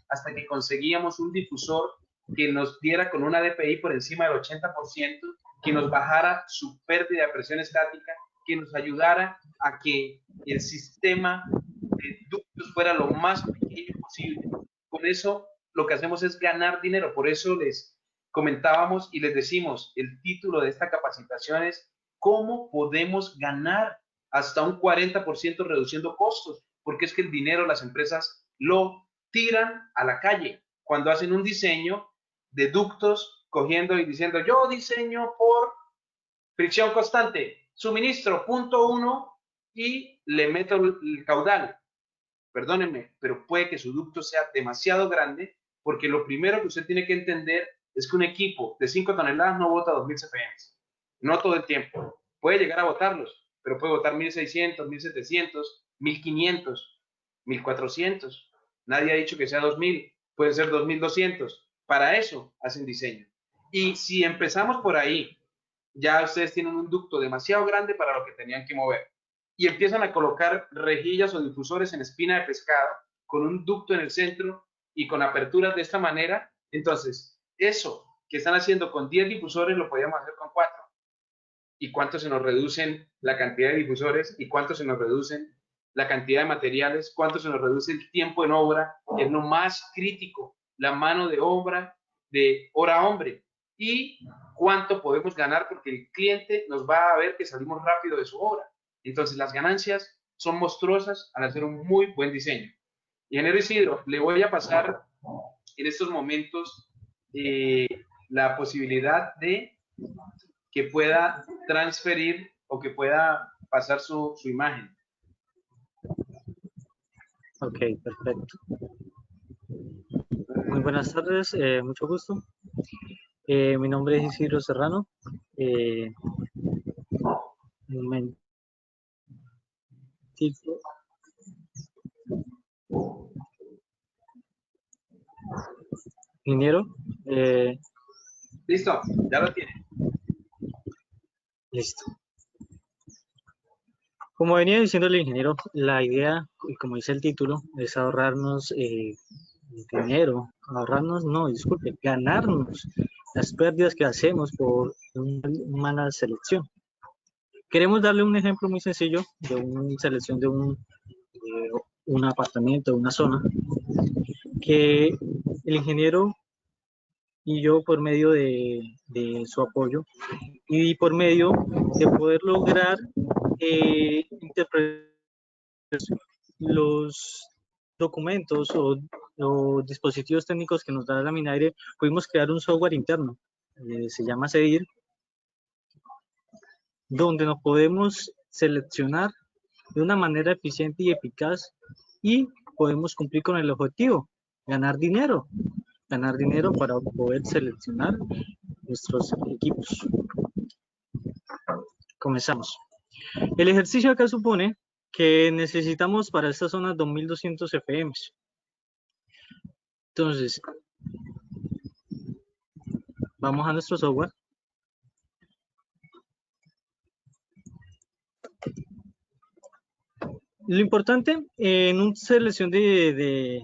hasta que conseguíamos un difusor que nos diera con una DPI por encima del 80%, que nos bajara su pérdida de presión estática, que nos ayudara a que el sistema de ductos fuera lo más pequeño posible. Con eso lo que hacemos es ganar dinero. Por eso les comentábamos y les decimos, el título de esta capacitación es ¿cómo podemos ganar hasta un 40% reduciendo costos? Porque es que el dinero las empresas lo tiran a la calle cuando hacen un diseño de ductos cogiendo y diciendo yo diseño por fricción constante, suministro, punto 1 y le meto el caudal. Perdónenme, pero puede que su ducto sea demasiado grande porque lo primero que usted tiene que entender es que un equipo de 5 toneladas no bota 2000 CFM. No todo el tiempo. Puede llegar a botarlos, pero puede botar 1600, 1700, 1500, 1400. Nadie ha dicho que sea 2000, puede ser 2200. Para eso hacen diseño. Y si empezamos por ahí, ya ustedes tienen un ducto demasiado grande para lo que tenían que mover. Y empiezan a colocar rejillas o difusores en espina de pescado con un ducto en el centro y con aperturas de esta manera. Entonces, eso que están haciendo con 10 difusores lo podíamos hacer con 4. ¿Y cuánto se nos reducen la cantidad de difusores? ¿Y cuánto se nos reducen la cantidad de materiales? ¿Cuánto se nos reduce el tiempo en obra? Que es lo más crítico, la mano de obra de hora a hombre. ¿Y cuánto podemos ganar? Porque el cliente nos va a ver que salimos rápido de su obra. Entonces, las ganancias son monstruosas al hacer un muy buen diseño. Ingeniero Isidro, le voy a pasar en estos momentos la posibilidad de que pueda transferir o que pueda pasar su imagen. Ok, perfecto. Muy buenas tardes, mucho gusto. Mi nombre es Isidro Serrano. Un momentito. Ingeniero. Listo, ya lo tiene. Listo. Como venía diciendo el ingeniero, la idea, y como dice el título, es ahorrarnos dinero, ganarnos las pérdidas que hacemos por una mala selección. Queremos darle un ejemplo muy sencillo de una selección de un apartamento, una zona, que el ingeniero y yo, por medio de su apoyo y por medio de poder lograr interpretar los documentos o dispositivos técnicos que nos da la Minaire, pudimos crear un software interno, se llama CEDIR, donde nos podemos seleccionar de una manera eficiente y eficaz y podemos cumplir con el objetivo, ganar dinero para poder seleccionar nuestros equipos. Comenzamos. El ejercicio acá supone que necesitamos para esta zona 2200 FM. Entonces, vamos a nuestro software. Lo importante en una selección de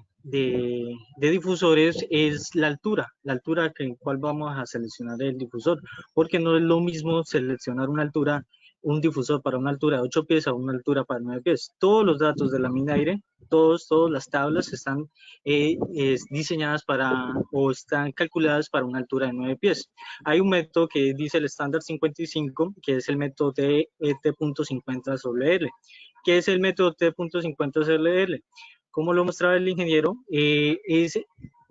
difusores es la altura en cual vamos a seleccionar el difusor, porque no es lo mismo seleccionar un difusor para una altura de 8 pies a una altura para 9 pies. Todos los datos de la Minaire, todas las tablas están diseñadas o están calculadas para una altura de 9 pies. Hay un método que dice el estándar 55, que es el método de T.50/L. ¿Qué es el método T.50/L? Como lo mostraba el ingeniero, es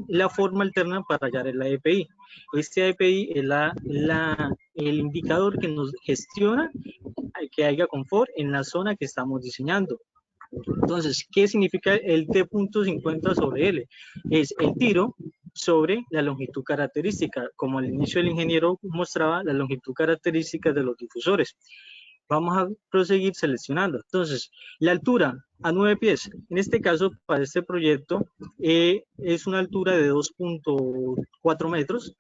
la forma alterna para hallar el API. Este API es el indicador que nos gestiona que haya confort en la zona que estamos diseñando. Entonces, ¿qué significa el T.50 sobre L? Es el tiro sobre la longitud característica. Como al inicio el ingeniero mostraba la longitud característica de los difusores. Vamos a proseguir seleccionando. Entonces, la altura a 9 pies. En este caso, para este proyecto, es una altura de 2.4 metros.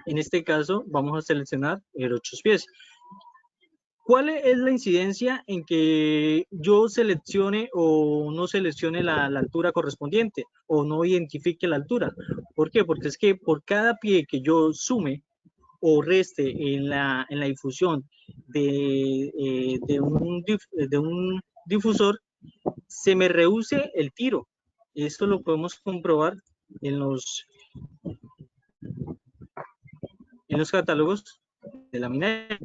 En este caso, vamos a seleccionar el 8 pies. ¿Cuál es la incidencia en que yo seleccione o no seleccione la altura correspondiente o no identifique la altura? ¿Por qué? Porque es que por cada pie que yo sume o reste en la difusión de un difusor, se me reduce el tiro. Esto lo podemos comprobar en los catálogos de la minaria.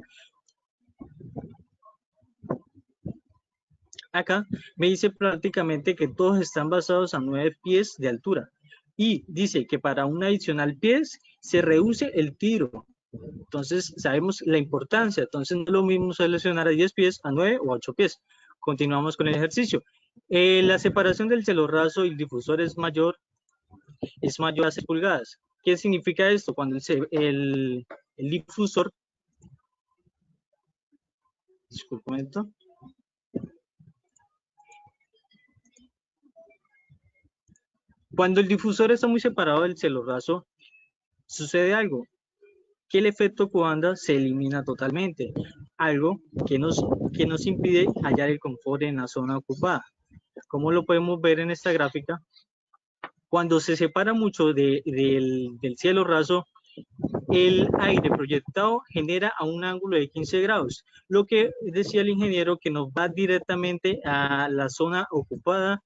Acá me dice prácticamente que todos están basados a 9 pies de altura y dice que para un adicional pies se reduce el tiro. Entonces sabemos la importancia. Entonces no es lo mismo seleccionar a 10 pies, a 9 o a 8 pies. Continuamos con el ejercicio. La separación del cielo raso y el difusor es mayor a 6 pulgadas. ¿Qué significa esto? Cuando el difusor, disculpe un momento. Cuando el difusor está muy separado del cielo raso, sucede algo, que el efecto Coanda se elimina totalmente, algo que nos impide hallar el confort en la zona ocupada. Como lo podemos ver en esta gráfica, cuando se separa mucho del cielo raso, el aire proyectado genera a un ángulo de 15 grados, lo que decía el ingeniero que nos va directamente a la zona ocupada,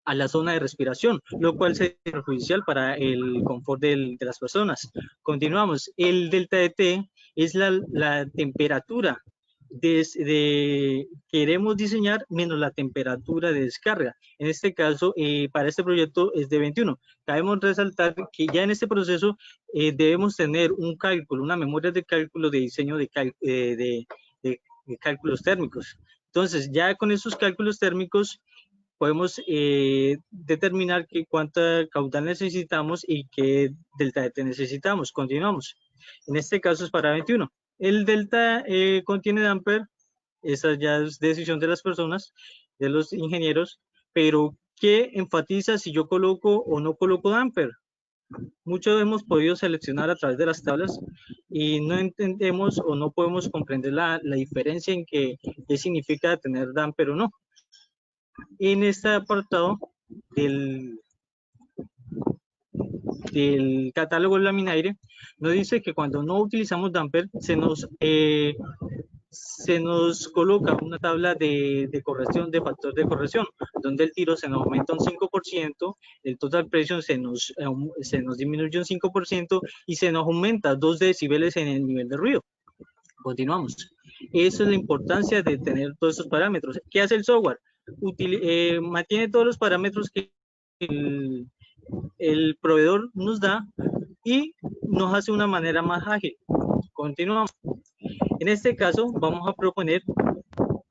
a la zona de respiración, lo cual sería perjudicial para el confort de las personas. Continuamos. El delta de T es la temperatura queremos diseñar menos la temperatura de descarga. En este caso, para este proyecto es de 21. Cabemos resaltar que ya en este proceso debemos tener un cálculo, una memoria de cálculo de diseño de cálculos térmicos. Entonces, ya con esos cálculos térmicos, podemos determinar cuánta caudal necesitamos y qué delta de T necesitamos. Continuamos. En este caso es para 21. El delta contiene damper, esa ya es decisión de las personas, de los ingenieros, pero ¿qué enfatiza si yo coloco o no coloco damper? Muchos hemos podido seleccionar a través de las tablas y no entendemos o no podemos comprender la diferencia en qué significa tener damper o no. En este apartado del catálogo de Laminaire nos dice que cuando no utilizamos damper se nos coloca una tabla de corrección, de factor de corrección, donde el tiro se nos aumenta un 5%, el total pressure se nos disminuye un 5% y se nos aumenta 2 decibeles en el nivel de ruido. Continuamos. Eso es la importancia de tener todos estos parámetros. ¿Qué hace el software? Mantiene todos los parámetros que el proveedor nos da y nos hace una manera más ágil. Continuamos. En este caso vamos a proponer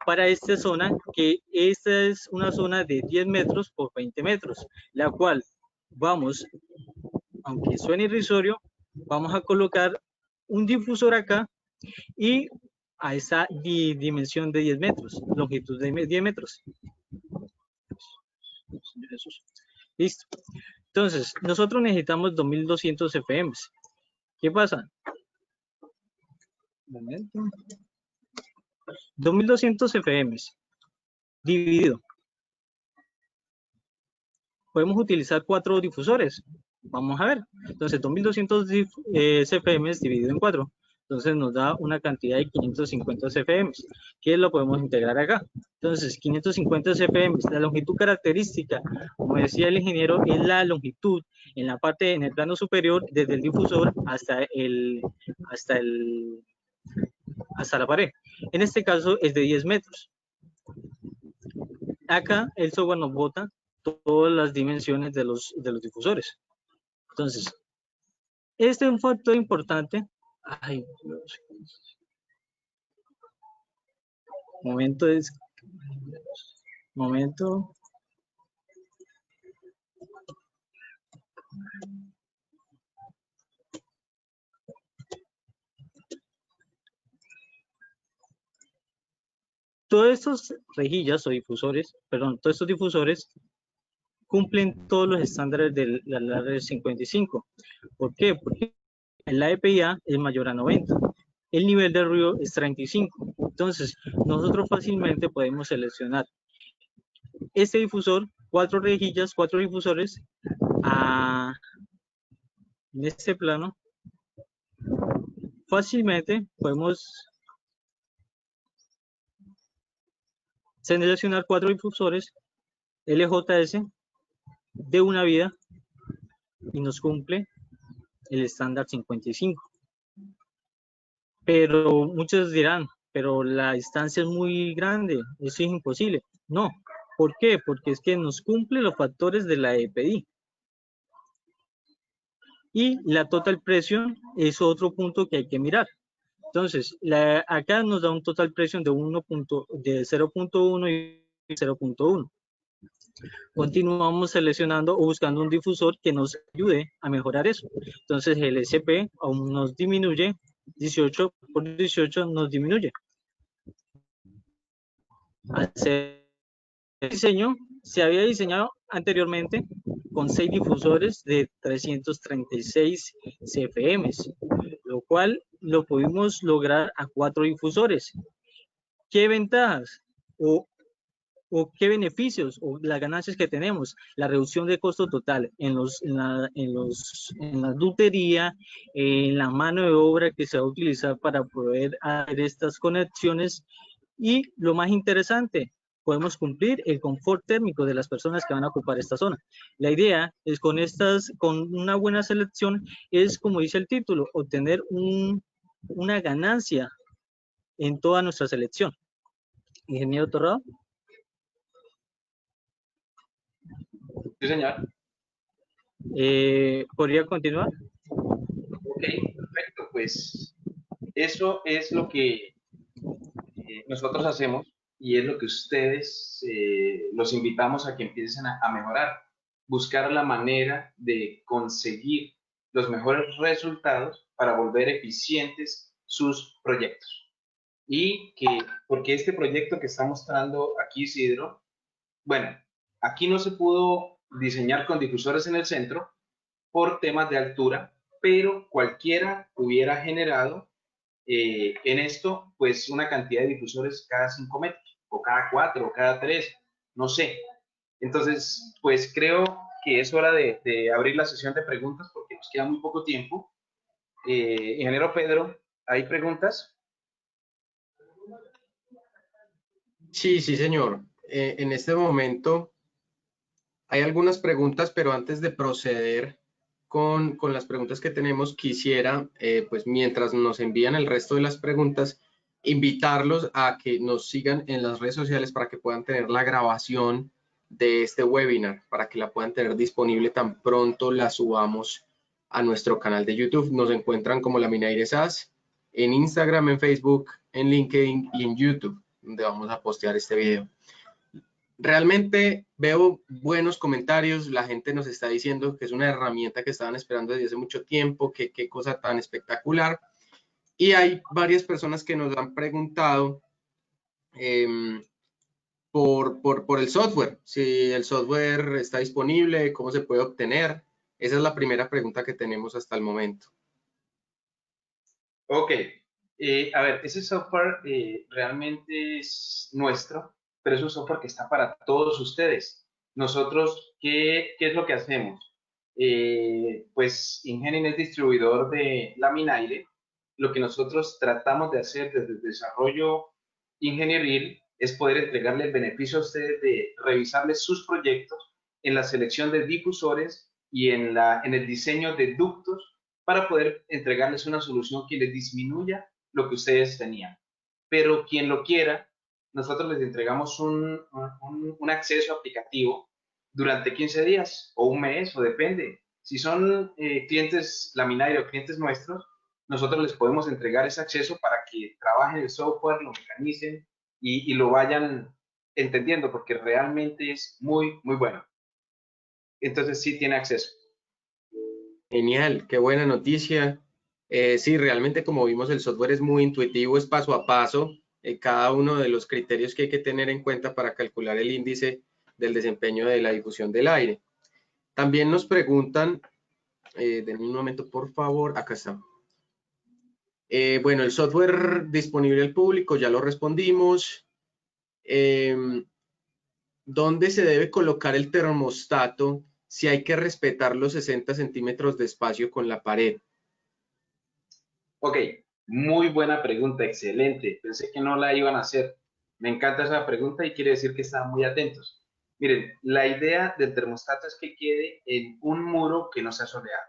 para esta zona que esta es una zona de 10 metros por 20 metros, la cual vamos, aunque suene irrisorio, vamos a colocar un difusor acá y a esa dimensión de 10 metros, longitud de 10 metros. Listo. Entonces, nosotros necesitamos 2200 FM. ¿Qué pasa? Un momento. 2200 FM dividido. Podemos utilizar 4 difusores. Vamos a ver. Entonces, 2200 CFM dividido en 4. Entonces, nos da una cantidad de 550 CFM, que lo podemos integrar acá. Entonces, 550 CFM, la longitud característica, como decía el ingeniero, es la longitud en la parte, en el plano superior, desde el difusor hasta la pared. En este caso, es de 10 metros. Acá, el software nos bota todas las dimensiones de los difusores. Entonces, este es un factor importante. Ay, Dios. Momento. Todos estos rejillas o difusores, perdón, todos estos difusores cumplen todos los estándares de la red 55. ¿Por qué? Porque la EPIA es mayor a 90. El nivel de ruido es 35. Entonces, nosotros fácilmente podemos seleccionar este difusor, 4 rejillas, 4 difusores, en este plano. Fácilmente podemos seleccionar 4 difusores LJS de una vida y nos cumple el estándar 55. Pero muchos dirán, pero la distancia es muy grande, eso es imposible. No, ¿por qué? Porque es que nos cumple los factores de la EPI. Y la total presión es otro punto que hay que mirar. Entonces, acá nos da un total presión de 0.1 y 0.1. Continuamos seleccionando o buscando un difusor que nos ayude a mejorar eso. Entonces, el SP aún nos disminuye, 18 por 18 nos disminuye. Hacer el diseño se había diseñado anteriormente con 6 difusores de 336 CFM, lo cual lo pudimos lograr a 4 difusores. ¿Qué ventajas o qué beneficios o las ganancias que tenemos? La reducción de costo total en la dutería, en la mano de obra que se va a utilizar para poder hacer estas conexiones, y lo más interesante, podemos cumplir el confort térmico de las personas que van a ocupar esta zona. La idea es con una buena selección, es como dice el título, obtener una ganancia en toda nuestra selección. Ingeniero Torrado. Sí, señor. ¿Podría continuar? Ok, perfecto. Pues eso es lo que nosotros hacemos y es lo que ustedes los invitamos a que empiecen a mejorar. Buscar la manera de conseguir los mejores resultados para volver eficientes sus proyectos. Y porque este proyecto que está mostrando aquí Isidro, bueno, aquí no se pudo diseñar con difusores en el centro por temas de altura, pero cualquiera hubiera generado en esto pues una cantidad de difusores cada 5 metros, o cada 4, o cada 3, no sé. Entonces, pues creo que es hora de abrir la sesión de preguntas porque nos queda muy poco tiempo. Ingeniero Pedro, ¿hay preguntas? Sí, sí, señor. En este momento hay algunas preguntas, pero antes de proceder con las preguntas que tenemos, quisiera, pues mientras nos envían el resto de las preguntas, invitarlos a que nos sigan en las redes sociales para que puedan tener la grabación de este webinar, para que la puedan tener disponible tan pronto la subamos a nuestro canal de YouTube. Nos encuentran como Laminaire SAS en Instagram, en Facebook, en LinkedIn y en YouTube, donde vamos a postear este video. Realmente veo buenos comentarios, la gente nos está diciendo que es una herramienta que estaban esperando desde hace mucho tiempo, que qué cosa tan espectacular. Y hay varias personas que nos han preguntado por el software, si el software está disponible, cómo se puede obtener. Esa es la primera pregunta que tenemos hasta el momento. Ok, a ver, ese software realmente es nuestro, pero es un software que está para todos ustedes. Nosotros, ¿qué es lo que hacemos? Pues Ingenin es distribuidor de Laminaire. Lo que nosotros tratamos de hacer desde el desarrollo ingenieril es poder entregarle el beneficio a ustedes de revisarles sus proyectos en la selección de difusores y en el diseño de ductos para poder entregarles una solución que les disminuya lo que ustedes tenían. Pero quien lo quiera, nosotros les entregamos un acceso aplicativo durante 15 días o un mes, o depende. Si son clientes Laminaire o clientes nuestros, nosotros les podemos entregar ese acceso para que trabajen el software, lo mecanicen y lo vayan entendiendo, porque realmente es muy, muy bueno. Entonces sí tiene acceso. Genial, qué buena noticia. Sí, realmente como vimos el software es muy intuitivo, es paso a paso, cada uno de los criterios que hay que tener en cuenta para calcular el índice del desempeño de la difusión del aire. También nos preguntan, denme un momento por favor, acá está. Bueno, el software disponible al público, ya lo respondimos. ¿Dónde se debe colocar el termostato si hay que respetar los 60 centímetros de espacio con la pared? Ok, muy buena pregunta, excelente. Pensé que no la iban a hacer. Me encanta esa pregunta y quiere decir que estaban muy atentos. Miren, la idea del termostato es que quede en un muro que no sea soleado.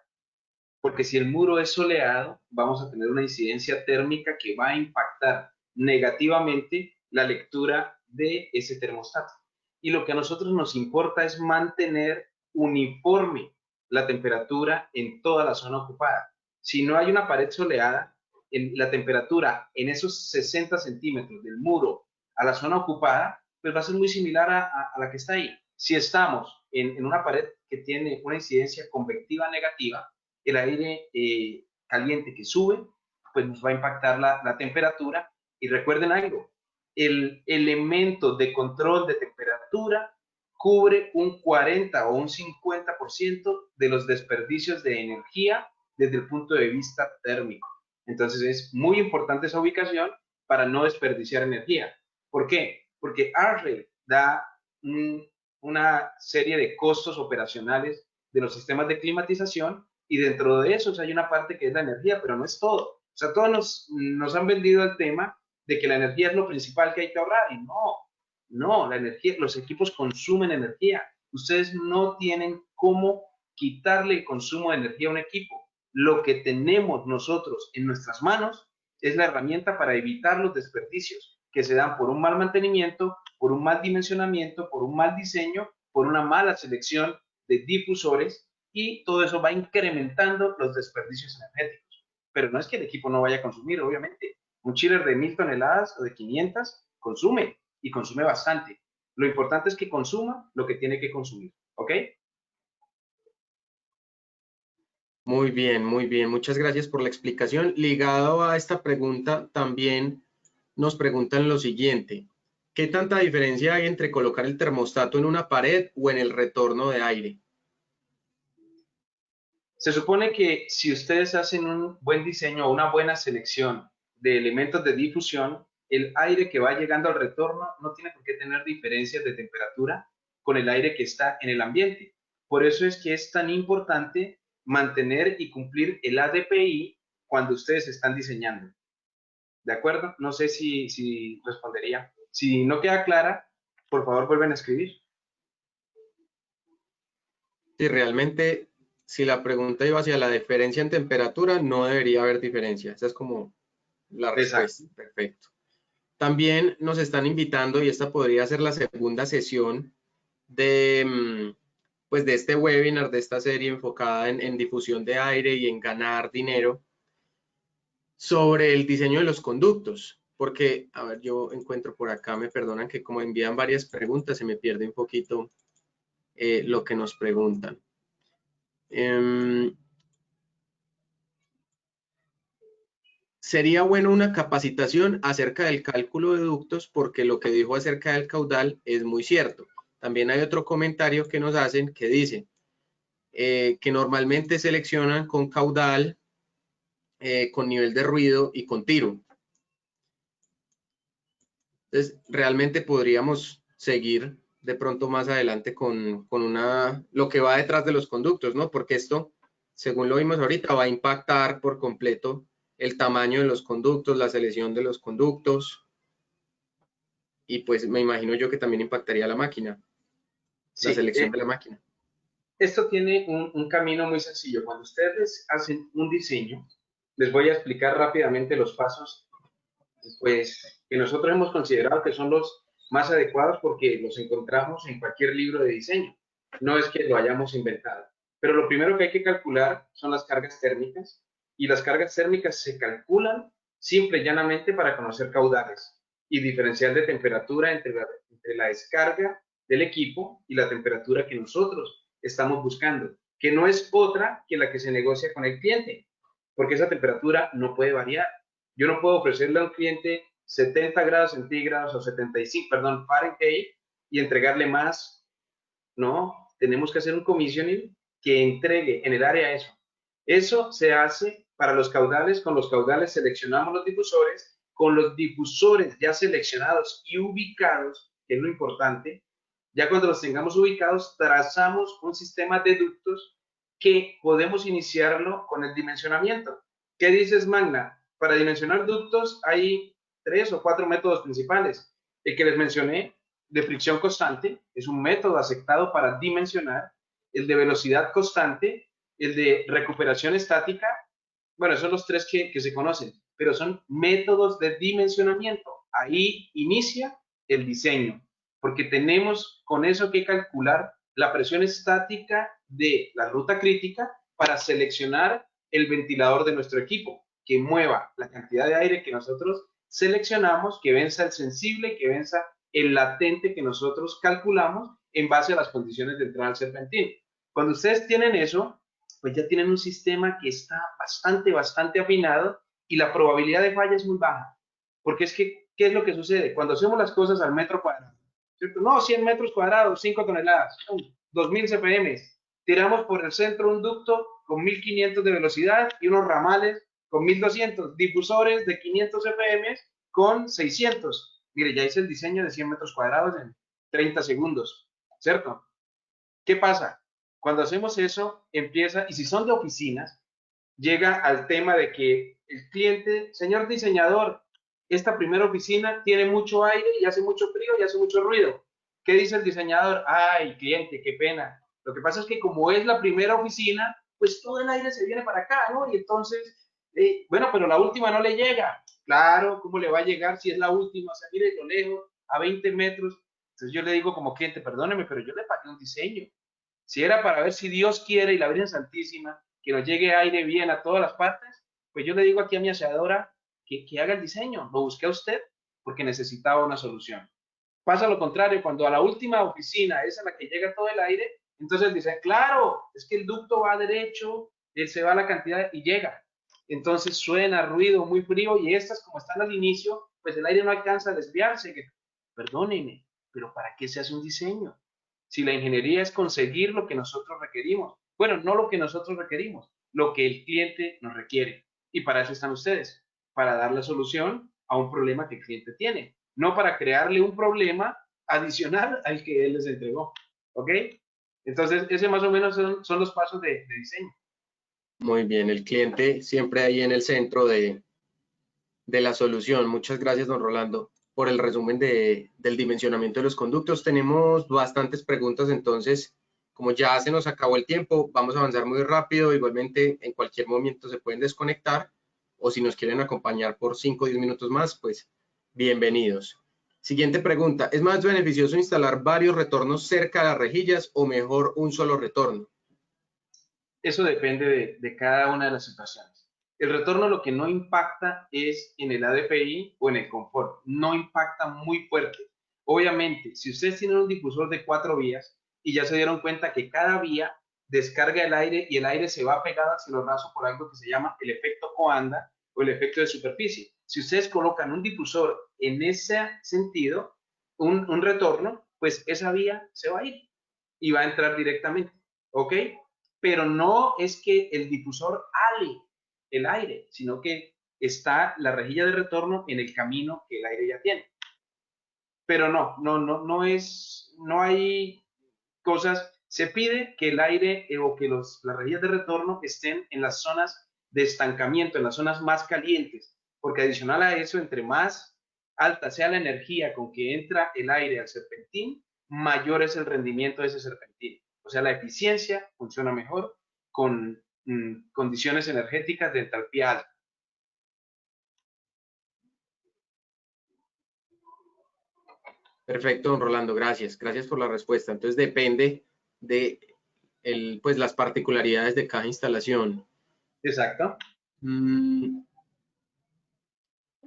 Porque si el muro es soleado, vamos a tener una incidencia térmica que va a impactar negativamente la lectura de ese termostato. Y lo que a nosotros nos importa es mantener uniforme la temperatura en toda la zona ocupada. Si no hay una pared soleada, la temperatura en esos 60 centímetros del muro a la zona ocupada, pues va a ser muy similar a la que está ahí. Si estamos en una pared que tiene una incidencia convectiva negativa, el aire caliente que sube, pues nos va a impactar la temperatura. Y recuerden algo, el elemento de control de temperatura cubre un 40 o un 50% de los desperdicios de energía desde el punto de vista térmico. Entonces es muy importante esa ubicación para no desperdiciar energía. ¿Por qué? Porque ARRAY da una serie de costos operacionales de los sistemas de climatización y dentro de eso hay una parte que es la energía, pero no es todo. O sea, todos nos han vendido el tema de que la energía es lo principal que hay que ahorrar y no, la energía, los equipos consumen energía. Ustedes no tienen cómo quitarle el consumo de energía a un equipo. Lo que tenemos nosotros en nuestras manos es la herramienta para evitar los desperdicios que se dan por un mal mantenimiento, por un mal dimensionamiento, por un mal diseño, por una mala selección de difusores y todo eso va incrementando los desperdicios energéticos. Pero no es que el equipo no vaya a consumir, obviamente. Un chiller de 1000 toneladas o de 500 consume y consume bastante. Lo importante es que consuma lo que tiene que consumir, ¿ok? Muy bien, muy bien. Muchas gracias por la explicación. Ligado a esta pregunta, también nos preguntan lo siguiente. ¿Qué tanta diferencia hay entre colocar el termostato en una pared o en el retorno de aire? Se supone que si ustedes hacen un buen diseño o una buena selección de elementos de difusión, el aire que va llegando al retorno no tiene por qué tener diferencias de temperatura con el aire que está en el ambiente. Por eso es que es tan importante mantener y cumplir el ADPI cuando ustedes están diseñando. ¿De acuerdo? No sé si respondería. Si no queda clara, por favor vuelven a escribir. Si realmente, si la pregunta iba hacia la diferencia en temperatura, no debería haber diferencia. Esa es como la Exacto. respuesta. Perfecto. También nos están invitando, y esta podría ser la segunda sesión de, pues de este webinar, de esta serie enfocada en difusión de aire y en ganar dinero, sobre el diseño de los conductos. Porque, a ver, yo encuentro por acá, me perdonan que como envían varias preguntas, se me pierde un poquito lo que nos preguntan. Sería bueno una capacitación acerca del cálculo de ductos porque lo que dijo acerca del caudal es muy cierto. También hay otro comentario que nos hacen que dice que normalmente seleccionan con caudal, con nivel de ruido y con tiro. Entonces, realmente podríamos seguir de pronto más adelante con lo que va detrás de los conductos, ¿no? Porque esto, según lo vimos ahorita, va a impactar por completo el tamaño de los conductos, la selección de los conductos, y pues me imagino yo que también impactaría la máquina, la Sí, selección de la máquina. esto tiene un camino muy sencillo. Cuando ustedes hacen un diseño, les voy a explicar rápidamente los pasos pues, que nosotros hemos considerado que son los más adecuados porque los encontramos en cualquier libro de diseño. no es que lo hayamos inventado. Pero lo primero que hay que calcular son las cargas térmicas, y las cargas térmicas se calculan simple y llanamente para conocer caudales y diferencial de temperatura entre la descarga del equipo y la temperatura que nosotros estamos buscando, que no es otra que la que se negocia con el cliente, porque esa temperatura no puede variar. Yo no puedo ofrecerle a un cliente 70 grados centígrados o 75, perdón, Fahrenheit, y entregarle más. No, tenemos que hacer un commissioning que entregue en el área eso. Eso se hace para los caudales. Con los caudales seleccionamos los difusores. Con los difusores ya seleccionados y ubicados, que es lo importante, ya cuando los tengamos ubicados, trazamos un sistema de ductos que podemos iniciarlo con el dimensionamiento. ¿Qué dices, Magna? Para dimensionar ductos hay 3 o 4 métodos principales. El que les mencioné, de fricción constante, es un método aceptado para dimensionar. El de velocidad constante, el de recuperación estática, bueno, son los 3 que se conocen, pero son métodos de dimensionamiento. Ahí inicia el diseño, porque tenemos con eso que calcular la presión estática de la ruta crítica para seleccionar el ventilador de nuestro equipo, que mueva la cantidad de aire que nosotros seleccionamos, que venza el sensible, que venza el latente que nosotros calculamos en base a las condiciones de entrada al serpentín. Cuando ustedes tienen eso, pues ya tienen un sistema que está bastante afinado, y la probabilidad de falla es muy baja. Porque es que, ¿qué es lo que sucede? Cuando hacemos las cosas al metro cuadrado, ¿cierto? No, 100 metros cuadrados, 5 toneladas, 2000 CPM. Tiramos por el centro un ducto con 1500 de velocidad y unos ramales con 1200, difusores de 500 CPM con 600. Mire, ya hice el diseño de 100 metros cuadrados en 30 segundos, ¿cierto? ¿Qué pasa? Cuando hacemos eso, empieza, y si son de oficinas, llega al tema de que el cliente, señor diseñador, esta primera oficina tiene mucho aire y hace mucho frío y hace mucho ruido. ¿Qué dice el diseñador? Ay, cliente, qué pena. Lo que pasa es que como es la primera oficina, pues todo el aire se viene para acá, ¿no? Y entonces, bueno, pero la última no le llega. Claro, ¿cómo le va a llegar si es la última? O sea, mire lo lejos, a 20 metros. Entonces yo le digo como cliente, perdóneme, pero yo le pagué un diseño. Si era para ver si Dios quiere y la Virgen Santísima que nos llegue aire bien a todas las partes, pues yo le digo aquí a mi aseadora que haga el diseño. Lo busqué a usted porque necesitaba una solución. Pasa lo contrario, cuando a la última oficina es a la que llega todo el aire, entonces dice, claro, es que el ducto va derecho, él se va la cantidad y llega. Entonces suena ruido muy frío, y estas como están al inicio, pues el aire no alcanza a desviarse. Perdónenme, pero ¿para qué se hace un diseño? Si la ingeniería es conseguir lo que nosotros requerimos. Bueno, no lo que nosotros requerimos, lo que el cliente nos requiere. Y para eso están ustedes, para dar la solución a un problema que el cliente tiene, no para crearle un problema adicional al que él les entregó. ¿Ok? Entonces, ese más o menos son los pasos de diseño. Muy bien, el cliente siempre ahí en el centro de la solución. Muchas gracias, don Rolando, por el resumen del dimensionamiento de los conductos. Tenemos bastantes preguntas, entonces, como ya se nos acabó el tiempo, vamos a avanzar muy rápido. Igualmente, en cualquier momento se pueden desconectar, o si nos quieren acompañar por 5 o 10 minutos más, pues bienvenidos. Siguiente pregunta, ¿es más beneficioso instalar varios retornos cerca de las rejillas o mejor un solo retorno? Eso depende de cada una de las situaciones. El retorno lo que no impacta es en el ADPI o en el confort, no impacta muy fuerte. Obviamente, si ustedes tienen un difusor de 4 vías y ya se dieron cuenta que cada vía descarga el aire y el aire se va pegado hacia los rasos por algo que se llama el efecto Coanda o el efecto de superficie. Si ustedes colocan un difusor en ese sentido, un retorno, pues esa vía se va a ir y va a entrar directamente. ¿Ok? Pero no es que el difusor ale el aire, sino que está la rejilla de retorno en el camino que el aire ya tiene. Pero no hay cosas. Se pide que el aire o que las rejillas de retorno estén en las zonas de estancamiento, en las zonas más calientes, porque adicional a eso, entre más alta sea la energía con que entra el aire al serpentín, mayor es el rendimiento de ese serpentín. O sea, la eficiencia funciona mejor con condiciones energéticas de entalpía alta. Perfecto, don Rolando, gracias. Gracias por la respuesta. Entonces depende de pues, las particularidades de cada instalación. Exacto.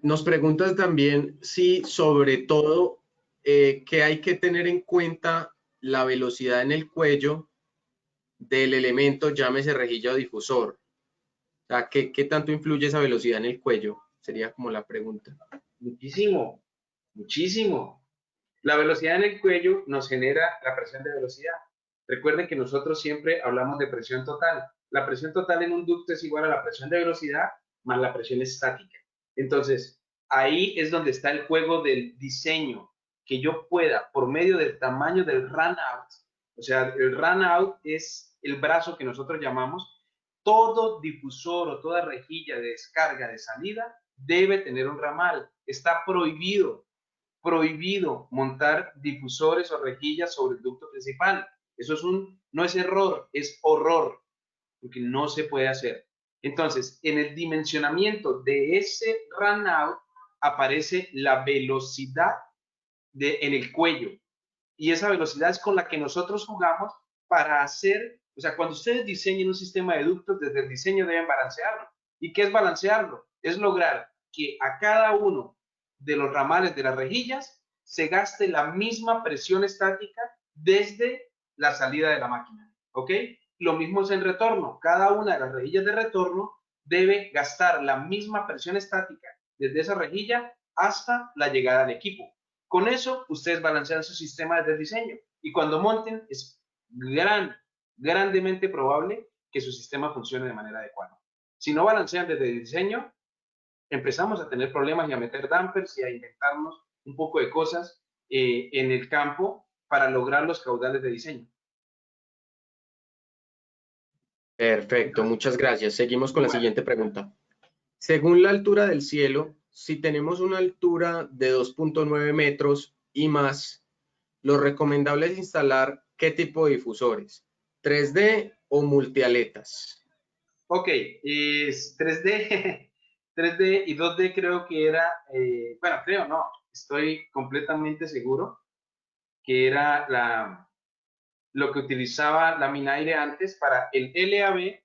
Nos preguntas también si sobre todo que hay que tener en cuenta la velocidad en el cuello del elemento, llámese rejilla o difusor. O sea, ¿qué tanto influye esa velocidad en el cuello? Sería como la pregunta. Muchísimo, muchísimo. La velocidad en el cuello nos genera la presión de velocidad. Recuerden que nosotros siempre hablamos de presión total. La presión total en un ducto es igual a la presión de velocidad más la presión estática. Entonces, ahí es donde está el juego del diseño, que yo pueda, por medio del tamaño del run out, o sea, el run out es el brazo que nosotros llamamos, todo difusor o toda rejilla de descarga de salida debe tener un ramal. Está prohibido montar difusores o rejillas sobre el ducto principal. Eso no es error, es horror, porque no se puede hacer. Entonces, en el dimensionamiento de ese run out aparece la velocidad en el cuello. Y esa velocidad es con la que nosotros jugamos para hacer, o sea, cuando ustedes diseñen un sistema de ductos, desde el diseño deben balancearlo. ¿Y qué es balancearlo? Es lograr que a cada uno de los ramales de las rejillas se gaste la misma presión estática desde la salida de la máquina, ¿ok? Lo mismo es en retorno. Cada una de las rejillas de retorno debe gastar la misma presión estática desde esa rejilla hasta la llegada al equipo. Con eso, ustedes balancean su sistema desde el diseño. Y cuando monten, es grandemente probable que su sistema funcione de manera adecuada. Si no balancean desde el diseño, empezamos a tener problemas y a meter dampers y a inventarnos un poco de cosas en el campo para lograr los caudales de diseño. Perfecto, muchas gracias. Seguimos con la siguiente pregunta. Según la altura del cielo, si tenemos una altura de 2.9 metros y más, lo recomendable es instalar ¿qué tipo de difusores? ¿3D o multialetas? Ok, es 3D, 3D y 2D creo que era, bueno, creo no, estoy completamente seguro que era lo que utilizaba Laminaire antes para el LAB,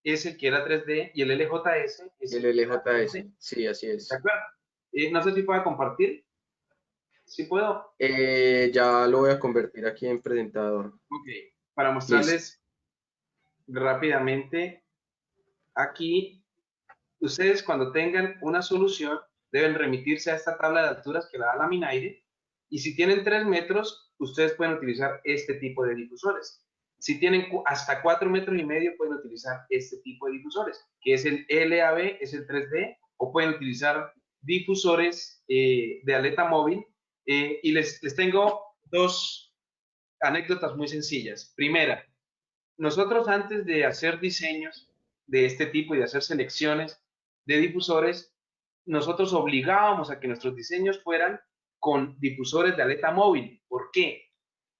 es el que era 3D y el LJS es El el que era 2D. LJS, sí, así ¿De es. acuerdo? No sé si puedo compartir. ¿Sí puedo? Ya lo voy a convertir aquí en presentador. Ok, para Listo. mostrarles rápidamente, aquí, ustedes cuando tengan una solución, deben remitirse a esta tabla de alturas que la da Laminaire, y si tienen 3 metros, ustedes pueden utilizar este tipo de difusores. Si tienen hasta 4 metros y medio, pueden utilizar este tipo de difusores, que es el LAB, es el 3D, o pueden utilizar difusores de aleta móvil. Y les tengo dos anécdotas muy sencillas. Primera, nosotros antes de hacer diseños de este tipo y de hacer selecciones de difusores, nosotros obligábamos a que nuestros diseños fueran con difusores de aleta móvil. ¿Por qué?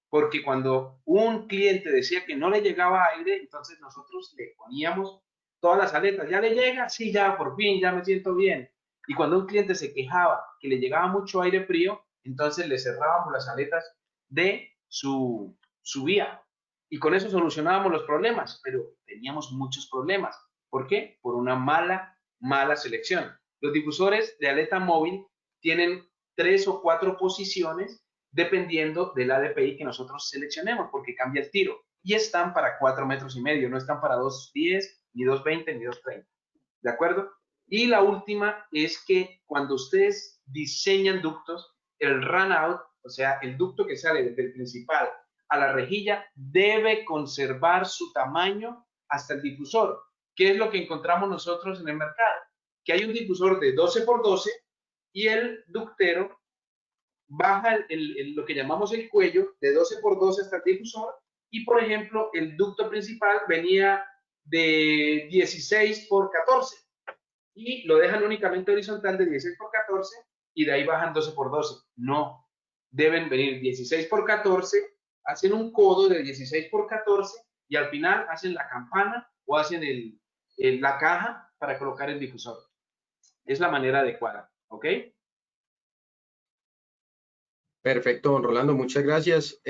Porque cuando un cliente decía que no le llegaba aire, entonces nosotros le poníamos todas las aletas. ¿Ya le llega? Sí, ya, por fin, ya me siento bien. Y cuando un cliente se quejaba que le llegaba mucho aire frío, entonces le cerrábamos las aletas de su vía. Y con eso solucionábamos los problemas, pero teníamos muchos problemas. ¿Por qué? Por una mala selección. Los difusores de aleta móvil tienen 3 o 4 posiciones dependiendo del ADPI que nosotros seleccionemos, porque cambia el tiro. Y están para 4 metros y medio, no están para 2.10, ni 2.20, ni 2.30. ¿De acuerdo? Y la última es que cuando ustedes diseñan ductos, el run out, o sea, el ducto que sale desde el principal a la rejilla, debe conservar su tamaño hasta el difusor. ¿Qué es lo que encontramos nosotros en el mercado? Que hay un difusor de 12 por 12 y el ductero baja lo que llamamos el cuello de 12 por 12 hasta el difusor y, por ejemplo, el ducto principal venía de 16 por 14 y lo dejan únicamente horizontal de 16 por 14 y de ahí bajan 12 por 12. No, deben venir 16 por 14, hacen un codo de 16 por 14 y al final hacen la campana o hacen la caja para colocar el difusor. Es la manera adecuada, ¿ok? Perfecto, don Rolando, muchas gracias.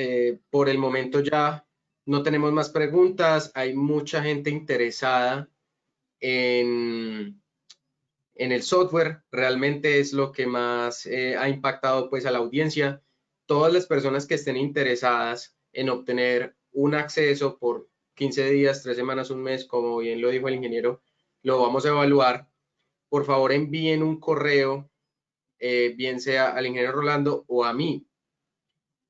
Por el momento ya no tenemos más preguntas. Hay mucha gente interesada en el software. Realmente es lo que más ha impactado pues a la audiencia. Todas las personas que estén interesadas en obtener un acceso por 15 días, 3 semanas, un mes, como bien lo dijo el ingeniero, lo vamos a evaluar. Por favor, envíen un correo, bien sea al ingeniero Rolando o a mí.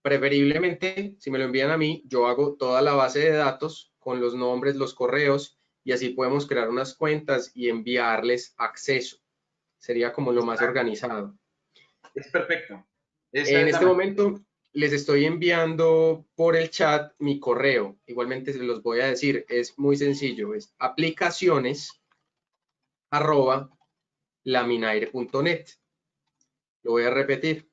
Preferiblemente, si me lo envían a mí, yo hago toda la base de datos con los nombres, los correos, y así podemos crear unas cuentas y enviarles acceso. Sería como lo más organizado. Es perfecto. Esa En es la este manera. momento les estoy enviando por el chat mi correo. Igualmente se los voy a decir, es muy sencillo, es aplicaciones@laminaire.net. Lo voy a repetir,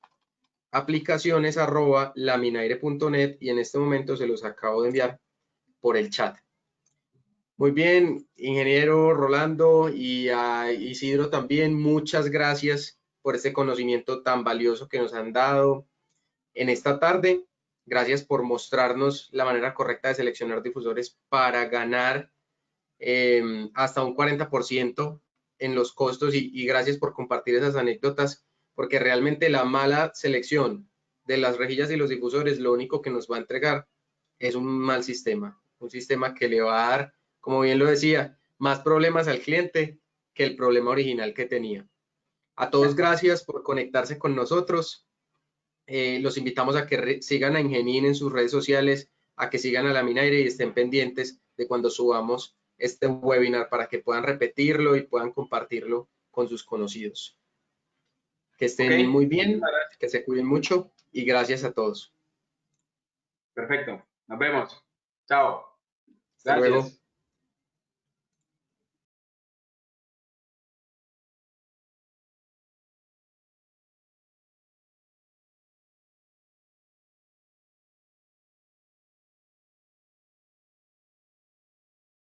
aplicaciones@laminaire.net, y en este momento se los acabo de enviar por el chat. Muy bien, ingeniero Rolando, y a Isidro también, muchas gracias por este conocimiento tan valioso que nos han dado en esta tarde. Gracias por mostrarnos la manera correcta de seleccionar difusores para ganar hasta un 40% en los costos, y gracias por compartir esas anécdotas, porque realmente la mala selección de las rejillas y los difusores lo único que nos va a entregar es un mal sistema, un sistema que le va a dar, como bien lo decía, más problemas al cliente que el problema original que tenía. A todos gracias por conectarse con nosotros. Los invitamos a que sigan a Ingenin en sus redes sociales, a que sigan a Laminaire y estén pendientes de cuando subamos este webinar para que puedan repetirlo y puedan compartirlo con sus conocidos. Que estén muy bien, que se cuiden mucho, y gracias a todos. Perfecto. Nos vemos. Chao. Hasta luego. Gracias.